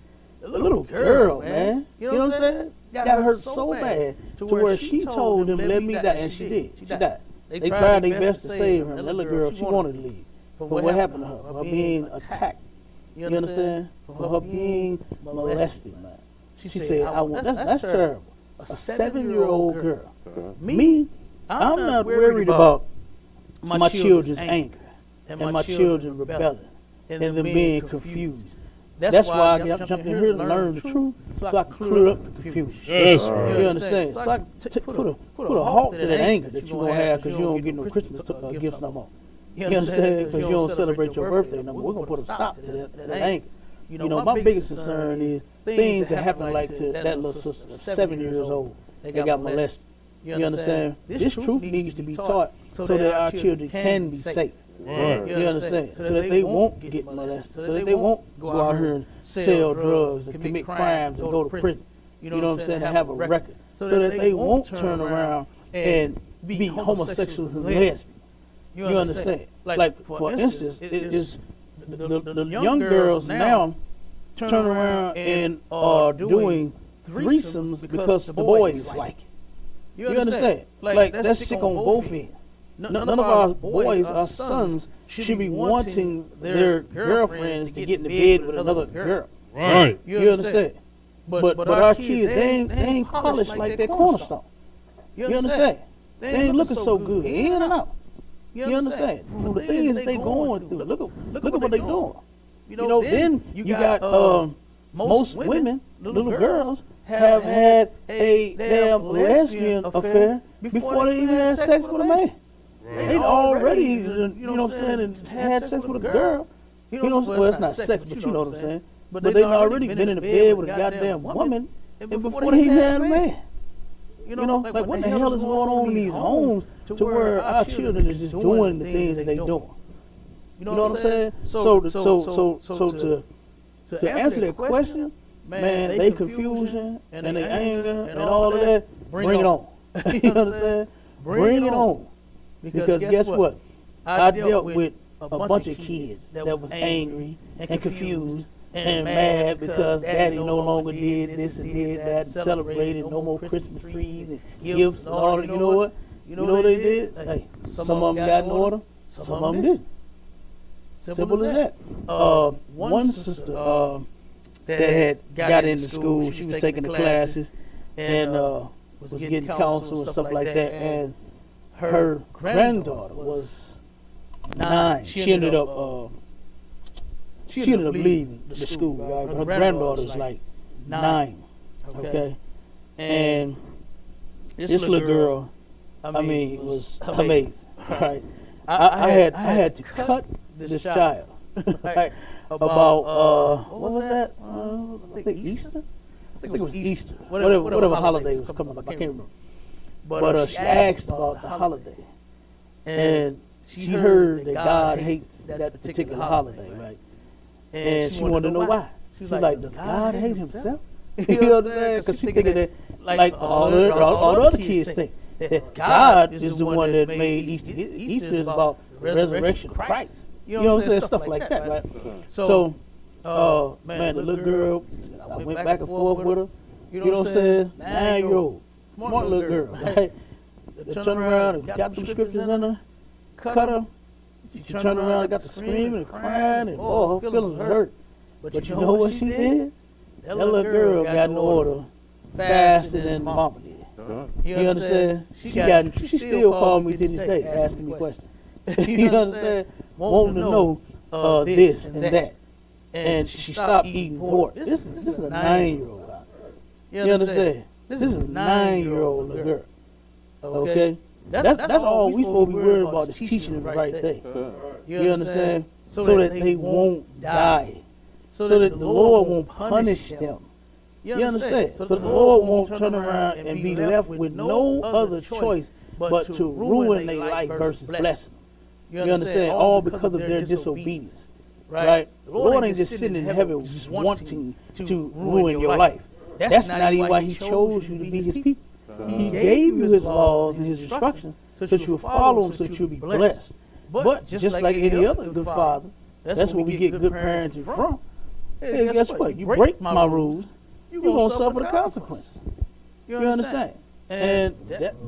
A little girl, man. You know what I'm saying? Got hurt so bad to where she told them, let me die, and she did. She died. They tried their best to save her. That little girl, she wanted to leave. But what happened to her? For being attacked. You understand? For her being molested, man. She said, that's terrible. A 7-year-old girl. Me, I'm not worried about my children's anger and my children's rebellion and them being confused. That's why I jumped in here to learn the truth, so I can clear up the confusion. Yes, you understand? So I can put a halt to that anger that you're going to have because you don't get no Christmas gifts no more. You understand? Because you don't celebrate your birthday no more. We're going to put a stop to that anger. My biggest concern is things that happen like to that little sister, 7 years old, they got molested. You understand? This truth needs to be taught so that our children can be safe. Right. You understand? So that they won't get molested. So that they won't go out here and sell drugs and commit crimes and go to prison. You know what I'm saying? And have a record. So that they won't turn around and be homosexuals and lesbians. You understand? Like for instance, it is the young girls now turn around and are doing threesomes because the boys like it. You understand? Like that's sick on both ends. None of our boys, our sons, should be wanting their girlfriends to get in the bed with another girl. Right. You understand? But our kids, they ain't polished like that cornerstone. You understand? They ain't looking so good, in and out. You understand? From the things they going through, look at what they doing. You know, then you got most women, little girls, have had a damn lesbian affair before they even had sex with a man. They'd already, you know what I'm saying, and had sex with a girl. You know, well, it's not sex, but you know what I'm saying. But they'd already been in the bed with a goddamn woman, and before they even had a man. You know, like what the hell is going on in these homes to where our children is just doing the things that they doing? You know what I'm saying? So to answer that question, man, they confusion and they anger and all of that, bring it on. You know what I'm saying? Bring it on. Because guess what? I dealt with a bunch of kids that was angry and confused and mad because daddy no longer did this and did that and celebrated no more Christmas trees and gifts and all that. You know what? You know what they did? Hey, some of them got in order, some of them didn't. Simple as that. One sister that had got into school, she was taking the classes and was getting counsel and stuff like that, and her granddaughter was 9. She ended up leaving the school. Right? Her granddaughter is like 9. Okay, and this little girl, I mean, was amazing. Right, I had to cut this child. Right, about what was that? I think Easter. I think it was Easter. Whatever holiday was coming up, I can't remember. But she asked about the holiday, and she heard that God hates that particular holiday, right? And she wanted to know why. She was like, "Does God hate himself?" You know what I'm saying? Because she thinking that, like all the other kids think, that God is the one that made Easter. Easter is about the resurrection of Christ. You know what I'm saying? Stuff like that, right? So, man, the little girl, I went back and forth with her. You know what I'm saying? 9-year-old. Smart little girl, right? They turned around and got some scriptures in her, cut her. She turned around and got to screaming and crying, and her feelings were hurt. But you know what she did? That little girl got in order faster than mama did. You understand? She still called me to this day, asking me questions. You understand? Wanting to know this and that. And she stopped eating pork. This is a 9-year-old. You understand? This is a 9-year-old little girl. Okay? That's all we supposed to be worried about, is teaching them the right thing. You understand? So that they won't die. So that the Lord won't punish them. You understand? So the Lord won't turn around and be left with no other choice but to ruin their life versus blessing them. You understand? All because of their disobedience. Right? The Lord ain't just sitting in heaven just wanting to ruin your life. That's not even why He chose you to be His people. He gave you His laws and His instructions so that you'll follow them, so that you'll be blessed. But just like any other good father, that's where we get good parenting from. Hey, guess what? You break my rules, you're going to suffer the consequences. You understand? And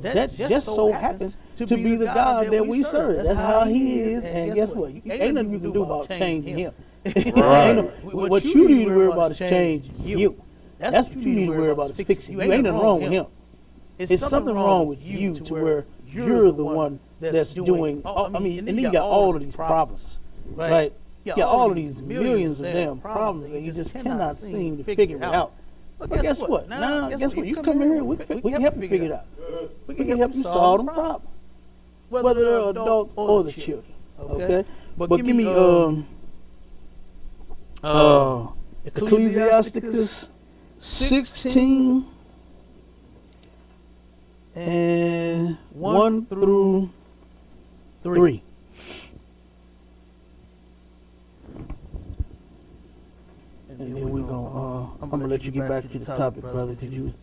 that just so happens to be the God that we serve. That's how He is. And guess what? Ain't nothing you can do about changing Him. What you need to worry about is changing you. That's what you need to worry about, is fixing you. Ain't nothing wrong with Him. It's something wrong with you to where you're the one that's doing, I mean, and then you got all of these problems, right? You got all of these millions of damn problems, and you just cannot seem to figure it out. But guess what? Now, guess what? You come in here, we can help you figure it out. We can help you solve the problem, whether they're adults or the children, okay? But give me Ecclesiasticus 16 and 1 through 3. and then we gonna I'm gonna let you get back to the topic, brother. Could you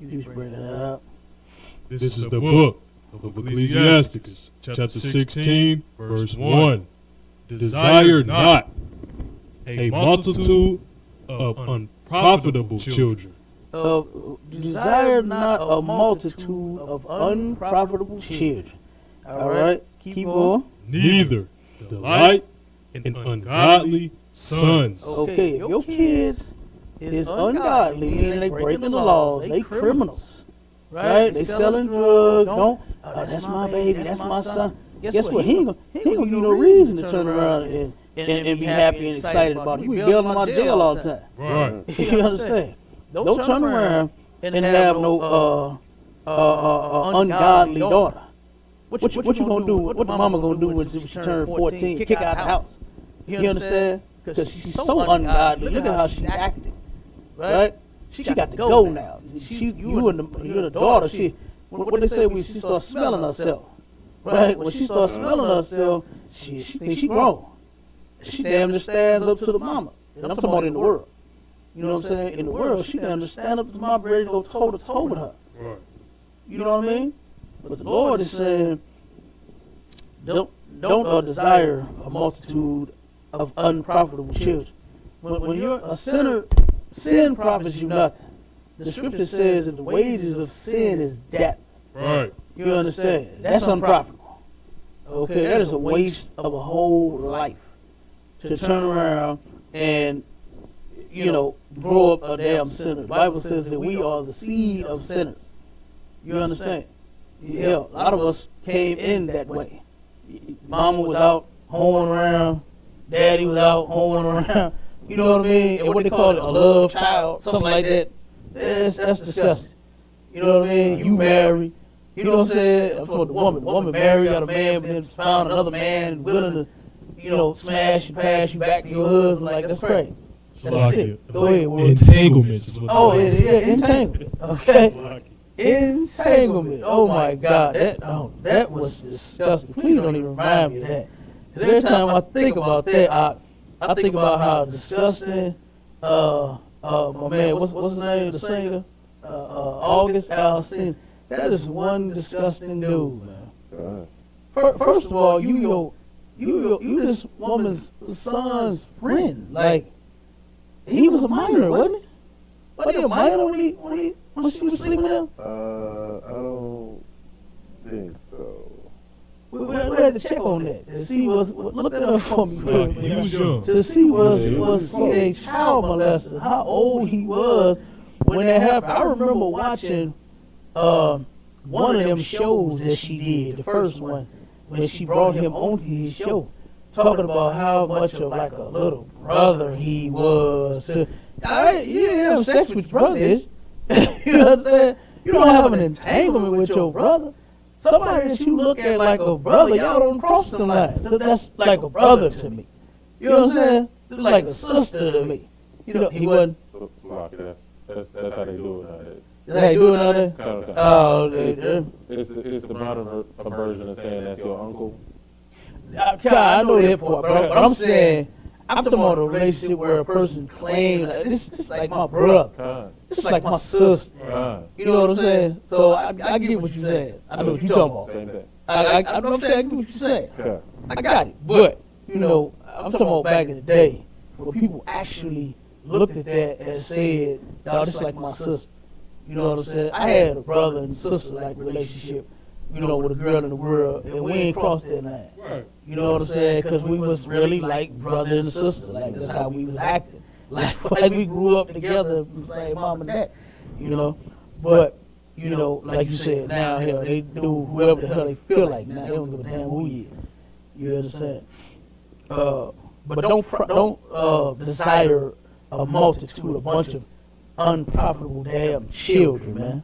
just bring it up? This is the book of Ecclesiasticus, chapter 16, verse 1. Desire not a multitude of unprofitable children. Desire not a multitude of unprofitable children. All right, keep on. Neither delight in ungodly sons. Okay, if your kids is ungodly, meaning they breaking the laws, they criminals, right? They selling drugs. Don't. That's my baby. That's my son. Guess what? He ain't gonna give you no reason to turn around and be happy and excited about it. You be bailing them out of jail all the time. Right. You understand? Don't turn around and have no ungodly daughter. What you gonna do? What mama gonna do when she turn 14? Kick out the house. You understand? Because she's so ungodly. Look at how she's acting. Right? She got to go now. You and the daughter. What they say when she starts smelling herself. Right? When she starts smelling herself, she thinks she grown. She damn near stands up to the mama. And I'm talking about in the world. You know what I'm saying? In the world, she can stand up to the mama, ready to go toe to toe with her. Right. You know what I mean? But the Lord is saying, don't desire a multitude of unprofitable children. When you're a sinner, sin profits you nothing. The scripture says that the wages of sin is death. Right. You understand? That's unprofitable. Okay, that is a waste of a whole life to turn around and, grow up a damn sinner. The Bible says that we are the seed of sinners. You understand? Yeah, a lot of us came in that way. Mama was out hoeing around, daddy was out hoeing around. You know what I mean? And what they call it, a love child, something like that. That's disgusting. You know what I mean? You marry. You know what I'm saying? I'm talking the woman. The woman married out a man, but then found another man willing to, smash and pass you back to your husband. Like, that's crazy. That's it. Go ahead, Will. Entanglements is what entanglement. Okay. Entanglement. Oh my God, that was disgusting. Please don't even remind me of that. Because every time I think about that, I think about how disgusting. My man, what's his name? The singer, August Alsina. That is one disgusting dude, man. First of all, you this woman's son's friend. Like, he was a minor, wasn't he? Wasn't he a minor when she was sleeping with him? I don't think so. We had to check on that to see look that up for me. He was young. To see was he a child molester? How old he was when that happened? I remember watching one of them shows that she did, the first one, when she brought him onto his show, talking about how much of like a little brother he was. You have sex with your brother, you know what I'm saying? You don't have an entanglement with your brother. Somebody that you look at like a brother, y'all don't cross the line. So that's like a brother to me. You know what I'm saying? It's like a sister to me. He wasn't. That's how they do it nowadays. Is that how you do it nowadays? Oh, it's the modern version of saying that's your uncle. I know that part, but I'm saying, I'm talking about a relationship where a person claims, this is like my brother. This is like my sister. You know what I'm saying? So I get what you're saying. I know what you're talking about. I'm saying I get what you're saying. I got it. But, I'm talking about back in the day where people actually looked at that and said, no, this is like my sister. You know what I'm saying? I had a brother and sister like relationship, with a girl in the world, and we ain't crossed that line. Right. You know what I'm saying? Because we was really like brother and sister. Like, that's how we was acting. Like we grew up together from the same mom and dad. But, like you said, now, hell, they do whoever the hell they feel like. Now, they don't give a damn who you is. You understand? But don't desire a multitude, a bunch of unprofitable damn children, man.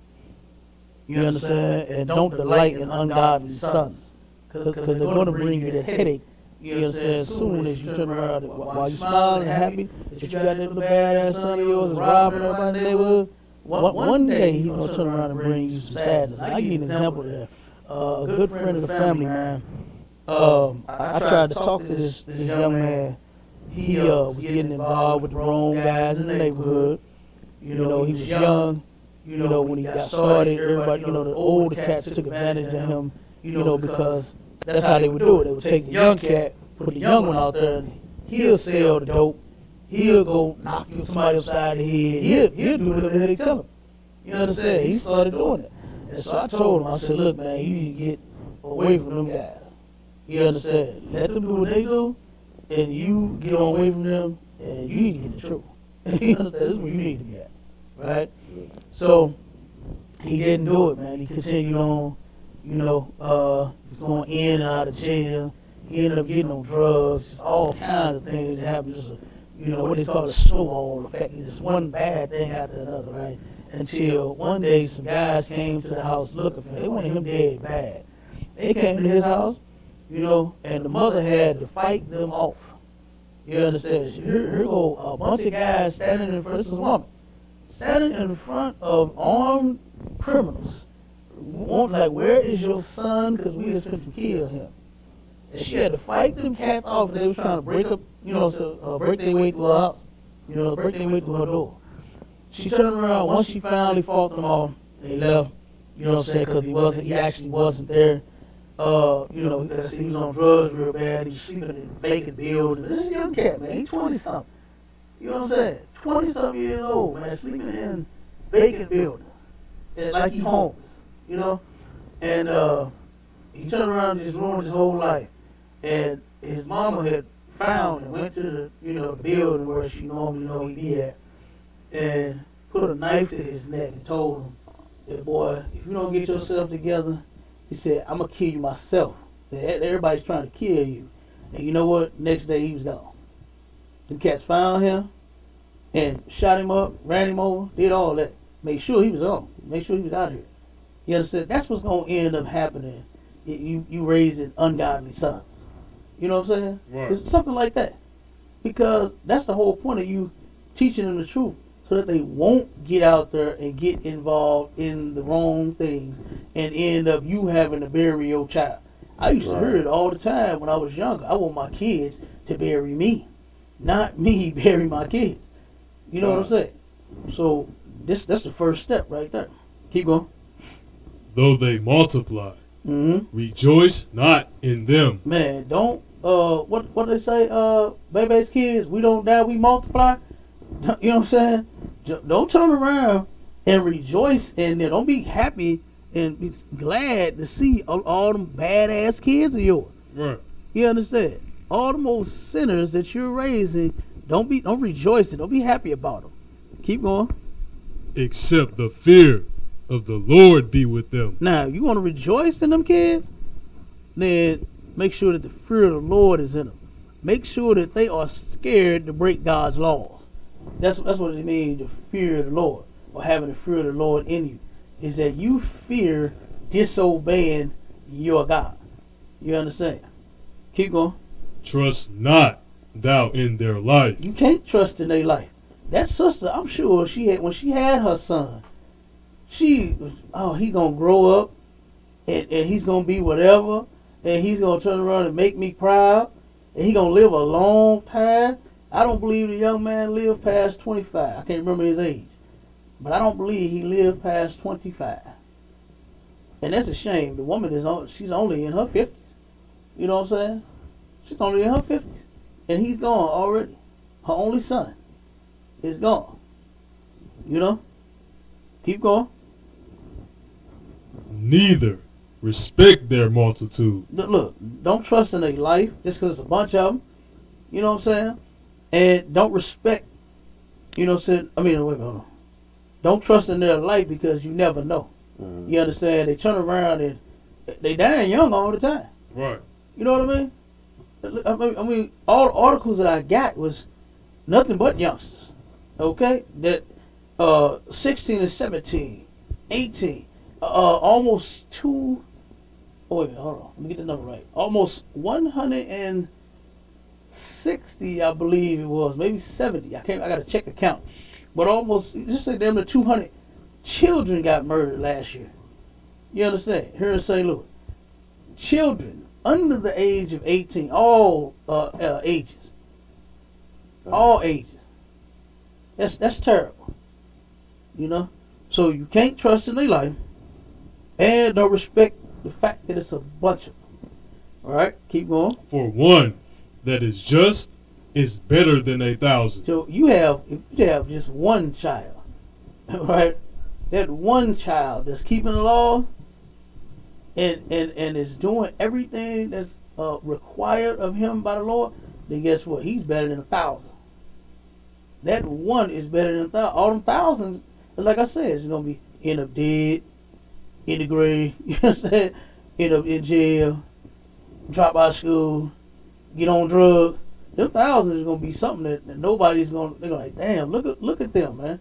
You understand? And don't delight in ungodly sons. Because they're going to bring you the headache. You understand? As soon as you turn around, while you're smiling and happy that you got that little badass son of yours robbing everybody in the neighborhood, one day he's going to turn around and bring you some sadness. I'll give you an example of that. A good friend of the family, man. I tried to talk to this young man he was getting involved with the wrong guys in the neighborhood. You know, he was young. You know, when he got started, everybody, you know, the older cats took advantage of him, you know, because that's how they would do it. They would take the young cat, put the young one out there, and he'll sell the dope. He'll go knock somebody upside the head. He'll do whatever they tell him. You understand? He started doing it. And so I told him, I said, look, man, you need to get away from them guys. You understand? Let them do what they do, and you get on away from them, and you need to get in trouble. You understand? This is where you need to be at. Right? So he didn't do it, man. He continued on, you know, going in and out of jail. He ended up getting on drugs, just all kinds of things that happened. Just, you know, what they call a snowball effect. Just one bad thing after another, right? Until one day some guys came to the house looking for him. They wanted him dead bad. They came to his house, you know, and the mother had to fight them off. You understand? Here go a bunch of guys standing in front of this woman. Standing in front of armed criminals. Like, where is your son? Because we just couldn't kill him. And she had to fight them cats off. They was trying to break up, you know, break their way through her house. You know, break their way through her door. She turned around. Once she finally fought them off, they left. You know what I'm saying? Because he actually wasn't there. You know, he was on drugs real bad. He was sleeping in vacant buildings. This is a young cat, man. He's 20-something. You know what I'm saying? 20-something years old, man, sleeping in vacant buildings. And like he homeless, you know? And he turned around and just ruined his whole life. And his mama had found and went to the, you know, the building where she normally know he'd be at, and put a knife to his neck and told him, that, boy, if you don't get yourself together, he said, I'm going to kill you myself. Everybody's trying to kill you. And you know what? Next day he was gone. The cats found him and shot him up, ran him over, did all that. Made sure he was on. Made sure he was out here. You understand? That's what's going to end up happening. You raising ungodly sons. You know what I'm saying? Right. It's something like that. Because that's the whole point of you teaching them the truth, so that they won't get out there and get involved in the wrong things and end up you having to bury your child. I used to hear it all the time when I was younger. I want my kids to bury me, not me bury my kids. You know what I'm saying? So that's the first step right there. Keep going. Though they multiply, rejoice not in them. Man, don't what do they say? Baby's kids, we don't die, we multiply. You know what I'm saying? Don't turn around and rejoice in them. Don't be happy and be glad to see all them badass kids of yours. Right. You understand? All them old sinners that you're raising, don't rejoice in. Don't be happy about them. Keep going. Except the fear of the Lord be with them. Now, you want to rejoice in them kids? Then make sure that the fear of the Lord is in them. Make sure that they are scared to break God's laws. That's what it means, the fear of the Lord, or having the fear of the Lord in you, is that you fear disobeying your God. You understand? Keep going. Trust not thou in their life. You can't trust in their life. That sister, I'm sure when she had her son, she was, he's gonna grow up and he's gonna be whatever, and he's gonna turn around and make me proud, and he's gonna live a long time. I don't believe the young man lived past 25. I can't remember his age, but I don't believe he lived past 25. And that's a shame. The woman she's only in her 50s. You know what I'm saying? She's only in her 50s, and he's gone already. Her only son is gone. You know? Keep going. Neither respect their multitude. Look, don't trust in their life just because it's a bunch of them. You know what I'm saying? And don't respect, you know what I'm saying? Wait, hold on. Don't trust in their life because you never know. Mm-hmm. You understand? They turn around and they dying young all the time. Right. You know what I mean? All the articles that I got was nothing but youngsters. Okay? That 16 and 17, 18, almost two. Oh, wait a minute, hold on. Let me get the number right. Almost 160, I believe it was, maybe 70. I got to check the count. But almost, just say damn near 200 children got murdered last year. You understand? Here in St. Louis. Children under the age of 18, all ages. all ages. That's terrible. You know? So you can't trust in their life and don't respect the fact that it's a bunch of them. Alright, keep going. For one that is just is better than 1,000. So if you have just one child, right? That one child that's keeping the law and is doing everything that's required of him by the Lord, then guess what? He's better than 1,000. That one is better than 1,000. All them thousands, like I said, it's gonna be end up dead, in the grave, you know what I'm saying? End up in jail, drop out of school, get on drugs. Them thousands is gonna be something that nobody's gonna. They're gonna like, damn, look at them, man.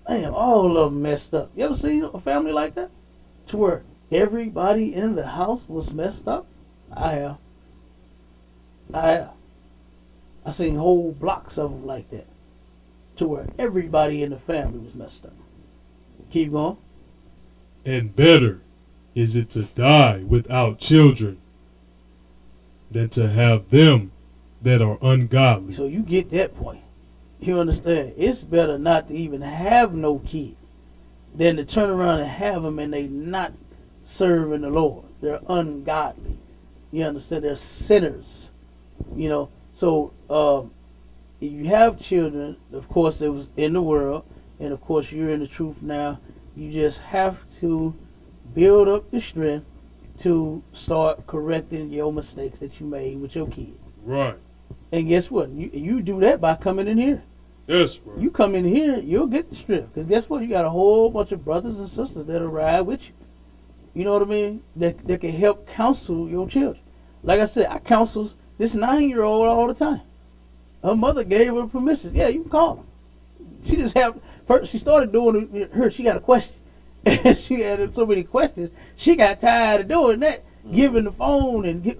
Damn, all of them messed up. You ever seen a family like that? To where everybody in the house was messed up? I have. I seen whole blocks of them like that. To where everybody in the family was messed up. Keep going. And better is it to die without children than to have them that are ungodly. So you get that point. You understand? It's better not to even have no kids than to turn around and have them and they not serving the Lord. They're ungodly. You understand? They're sinners. You know. So if you have children, of course it was in the world, and of course you're in the truth now. You just have to build up the strength to start correcting your mistakes that you made with your kids. Right. And guess what? You do that by coming in here. Yes, bro. You come in here, you'll get the strength. Because guess what? You got a whole bunch of brothers and sisters that'll ride with you. You know what I mean? That can help counsel your children. Like I said, I counsel this 9-year-old all the time. Her mother gave her permission. Yeah, you can call her. She started doing her. She got a question. And she had so many questions. She got tired of doing that. Giving the phone and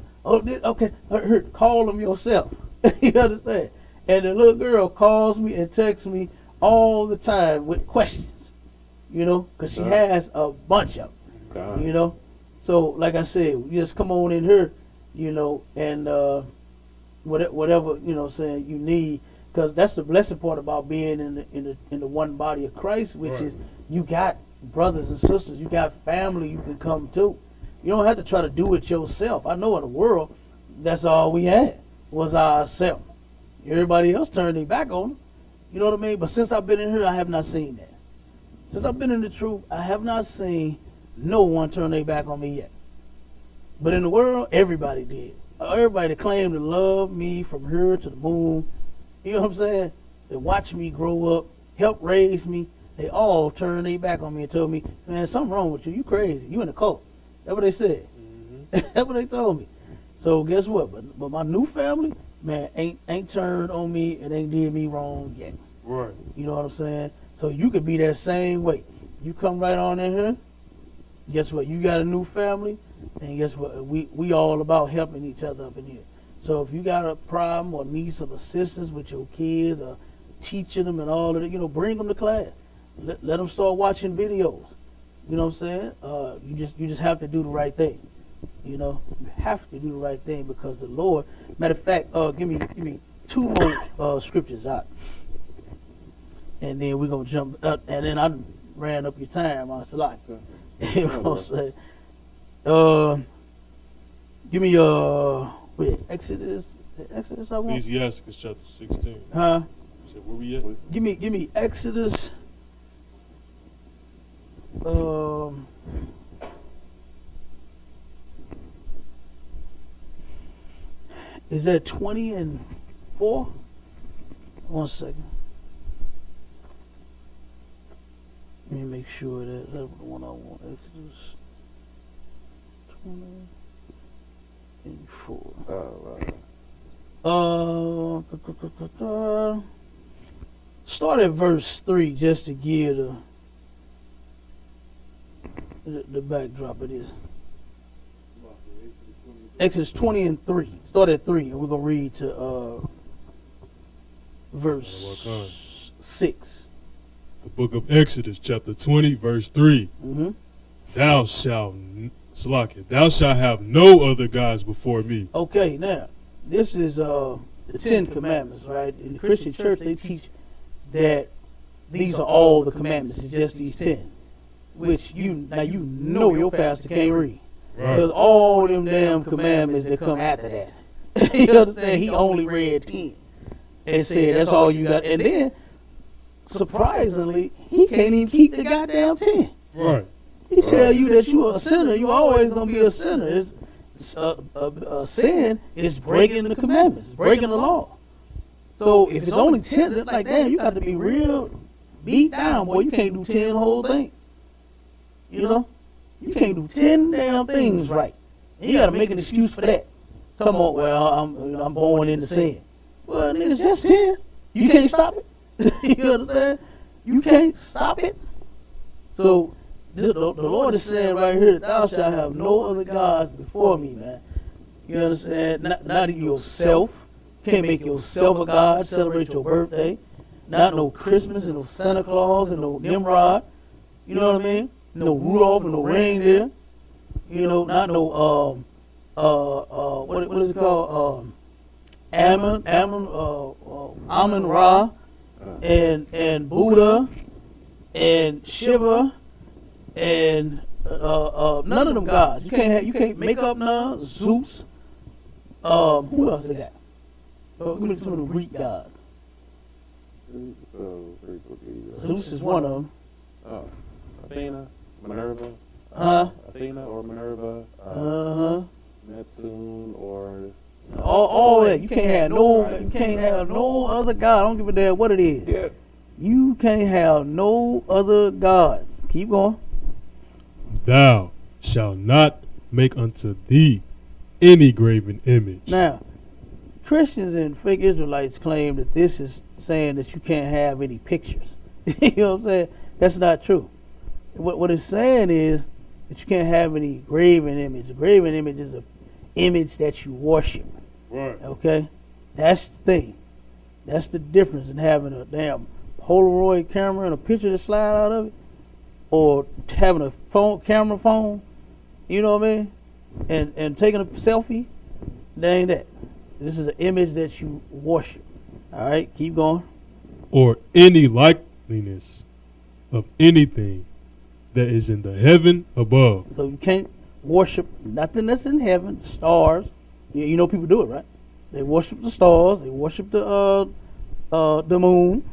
call them yourself. You understand? And the little girl calls me and texts me all the time with questions. You know, because she has a bunch of them. You know, so like I said, you just come on in here, you know, and whatever you know, saying you need, because that's the blessed part about being in the one body of Christ, which is you got brothers and sisters, you got family you can come to. You don't have to try to do it yourself. I know in the world, that's all we had was ourselves. Everybody else turned their back on us. You know what I mean? But since I've been in here, I have not seen that. Since I've been in the truth, I have not seen no one turn their back on me yet. But in the world, everybody did. Everybody claimed to love me from here to the moon. You know what I'm saying? They watched me grow up, help raise me. They all turned their back on me and told me, man, something wrong with you. You crazy. You in a cult. That's what they said. Mm-hmm. That's what they told me. So guess what? But my new family, man, ain't turned on me and ain't did me wrong yet. Right. You know what I'm saying? So you could be that same way. You come right on in here. Guess what? You got a new family, and guess what? We all about helping each other up in here. So if you got a problem or need some assistance with your kids or teaching them and all of that, you know, bring them to class. Let them start watching videos. You know what I'm saying? You just have to do the right thing. You know, you have to do the right thing because the Lord. Matter of fact, give me 2 more scriptures out, and then we're gonna jump up. And then I ran up your time on Salak. You know what I'm saying? Give me Exodus. I want. Ecclesiastes chapter 16. Huh? So where we at? Give me Exodus. Is that 20 and 4? 1 second. Let me make sure that's the one I want. Exodus 20 and 4. Start at verse 3 just to give the backdrop of this. Exodus 20 and 3. Start at 3, and we're going to read to verse 6. The book of Exodus, chapter 20, verse 3. Mm-hmm. Thou shalt have no other gods before me. Okay, now, this is the 10 Commandments, right? In the Christian church, they teach that these are all the commandments. It's just these 10, which you know your pastor can't read. Because all them damn commandments that come after that. You understand? He only read 10 and said that's all you got. And then, surprisingly, he can't even keep the goddamn 10. Right. He tell you that you are a sinner. You always gonna be a sinner. A sin is breaking the commandments, breaking the law. So if it's only 10, it's like, damn, you got to be real beat down, boy. You can't do 10 whole things. You know, you can't do 10 damn things right. And you got to make an excuse for that. Come on, well, I'm born into sin. Well, nigga, it's just 10. You can't stop it. You understand? You can't stop it. So the Lord is saying right here, thou shalt have no other gods before me, man. You understand? Not yourself. You can't make yourself a god, celebrate your birthday. Not no Christmas and no Santa Claus and no Nimrod. You know what I mean? No Rudolph and no reindeer. You know, not no what is it called? Amun Ra and Buddha and Shiva and none of them gods. You can't make up none. Zeus. Who else they got? Give me some of the Greek gods. Zeus is one of them. Athena, Minerva. Athena or Minerva. Neptune or all that. You can't have no other god. I don't give a damn what it is. yeah. You can't have no other gods. Keep going. Thou shalt not make unto thee any graven image. Now, Christians and fake Israelites claim that this is saying that you can't have any pictures. You know what I'm saying? That's not true. What it's saying is that you can't have any graven image. A graven image is an image that you worship. Right. Okay? That's the thing. That's the difference in having a damn Polaroid camera and a picture to slide out of it, or having a camera phone, you know what I mean? And taking a selfie. That ain't that. This is an image that you worship. All right, keep going. Or any likeness of anything that is in the heaven above. So you can't worship nothing that's in heaven. Stars. You know people do it, right? They worship the stars. They worship the moon,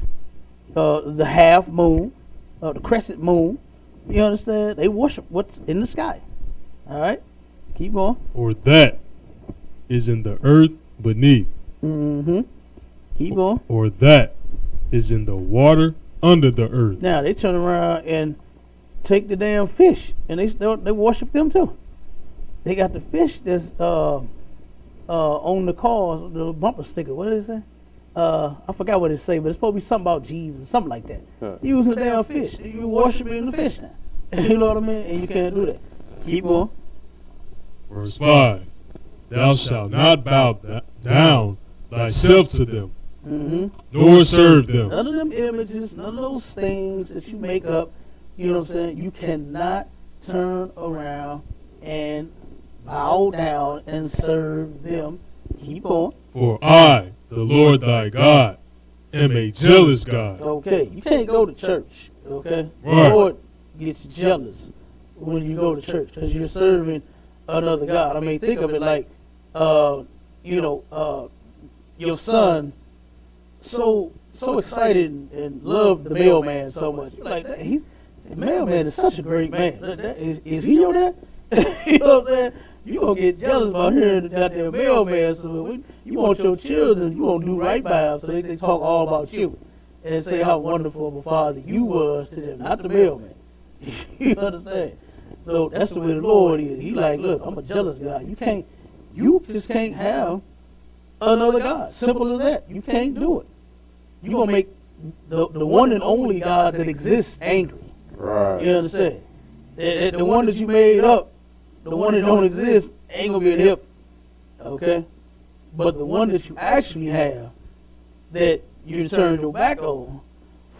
the half moon, the crescent moon. You understand? They worship what's in the sky. All right, keep going. Or that is in the earth beneath. Mm-hmm. Keep going. Or that is in the water under the earth. Now they turn around and take the damn fish, and they worship them too. They got the fish that's on the cars, the bumper sticker. What did it say? I forgot what it say, but it's supposed to be something about Jesus, something like that. Huh. Using the damn fish. You worshiping the fish now. You know what I mean? And you can't do that. Keep going. Verse 5. Thou shalt not bow down thyself to them, Mm-hmm. nor serve them. None of them images, none of those things that you make up, you know what I'm saying? You cannot turn around and bow down and serve them. Keep going. For I, the Lord thy God, am a jealous God. Okay, you can't go to church, okay? Right. The Lord gets jealous when you go to church because you're serving another God. I mean, think of it like, your son so excited and loved the mailman so much. You're like, the mailman is such a great man. Is he your dad? You know what I'm saying? You gonna get jealous about hearing the goddamn mailman. So you want your children, you gonna do right by them, so they talk all about you and say how wonderful of a father you was to them, not the mailman. You understand? So that's the way the Lord is. He like, look, I'm a jealous God. You just can't have another God. Simple as that. You can't do it. You gonna make the one and only God that exists angry. Right. You understand? The one that you made up, the one that don't exist, ain't gonna be a hip. Okay? But the one that you actually have, that you turn your back on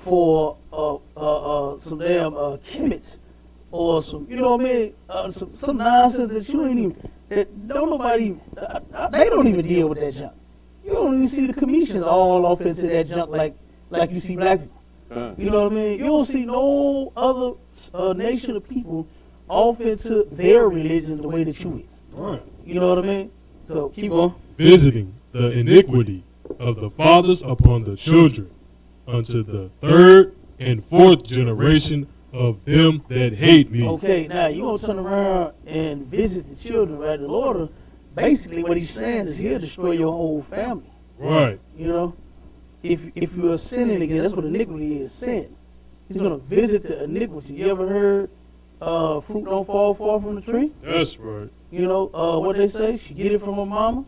for some damn Kemet or some, you know what I mean? Some nonsense that you ain't even, that don't nobody, they don't even deal with that junk. You don't even see the commissions all off into that junk like you see black people. You know what I mean? You don't see no other nation of people off into their religion the way that you is. Right. You know what I mean? So keep on. Visiting the iniquity of the fathers upon the children unto the third and fourth generation of them that hate me. Okay, now you gonna turn around and visit the children, right? The Lord, basically, what He's saying is He'll destroy your whole family. Right. You know, if you are sinning again, that's what iniquity is, sin. He's gonna visit the iniquity. You ever heard fruit don't fall far from the tree? That's right. You know what they say? She get it from her mama.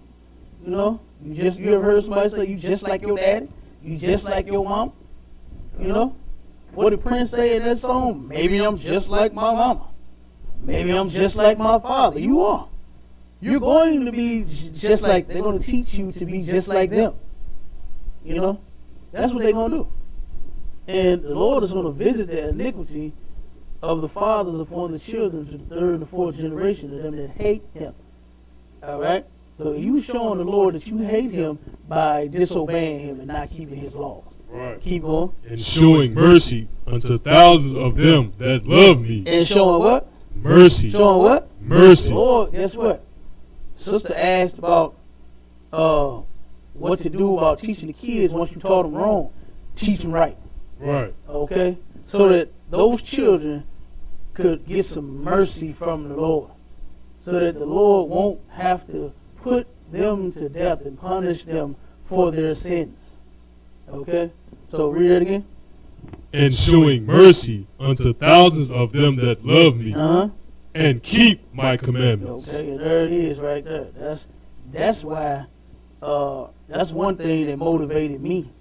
You know, you ever heard somebody say you just like your daddy? You just like your mom? You know, what did Prince say in that song? Maybe I'm just like my mama. Maybe I'm just like my father. You are. You're going to be just like, they're going to teach you to be just like them. You know, that's what they're going to do. And the Lord is going to visit the iniquity of the fathers upon the children to the third and the fourth generation of them that hate Him. All right? So you showing the Lord that you hate Him by disobeying Him and not keeping His laws. Right. Keep on. And showing mercy unto thousands of them that love me. And showing what? Mercy. Showing what? Mercy. Lord, guess what? Sister asked about what to do about teaching the kids once you taught them wrong. Teach them right. Right. Okay? So that those children could get some mercy from the Lord. So that the Lord won't have to put them to death and punish them for their sins. Okay? So read it again. And showing mercy unto thousands of them that love me. And keep my commandments. Okay, and there it is right there. That's why that's one thing that motivated me.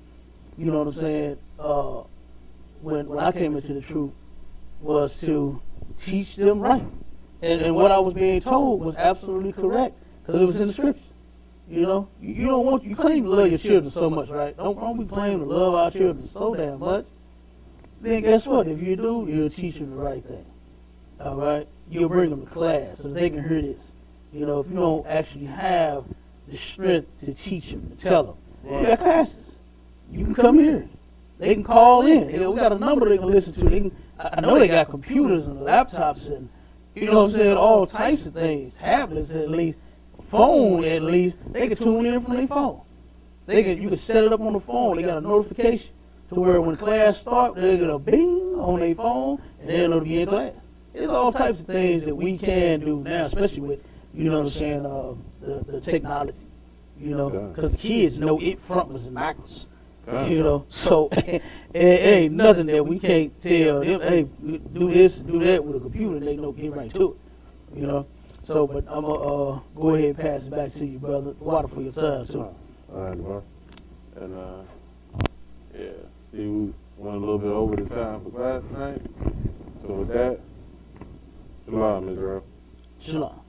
You know what I'm saying? When I came into the truth was to teach them right. And what I was being told was absolutely correct because it was in the scripture. You know, you claim to love your children so much, right? Don't we claim to love our children so damn much? Then guess what? If you do, you'll teach them the right thing. All right? You'll bring them to class so that they can hear this. You know, if you don't actually have the strength to teach them, to tell them, you got classes. You can come here. They can call in. We got a number they can listen to. I know they got computers and laptops and, you know what I'm saying, all types of things, tablets at least, phone at least. They can tune in from their phone. You can set it up on the phone. They got a notification to where when class starts, they get a bing on their phone and they'll know to be in class. There's all types of things that we can do now, especially with, you know what I'm saying, the technology. You know, because the kids know it frontwards and backwards. You know, so it ain't nothing that we can't tell them, hey, do this, do that with a computer, and they know get right to it. You know, so but I'm gonna go ahead and pass it back to you, brother. Water for your time too. All right, bro. And yeah, see, we went a little bit over the time for class tonight. So with that, shalom, Israel. Shalom.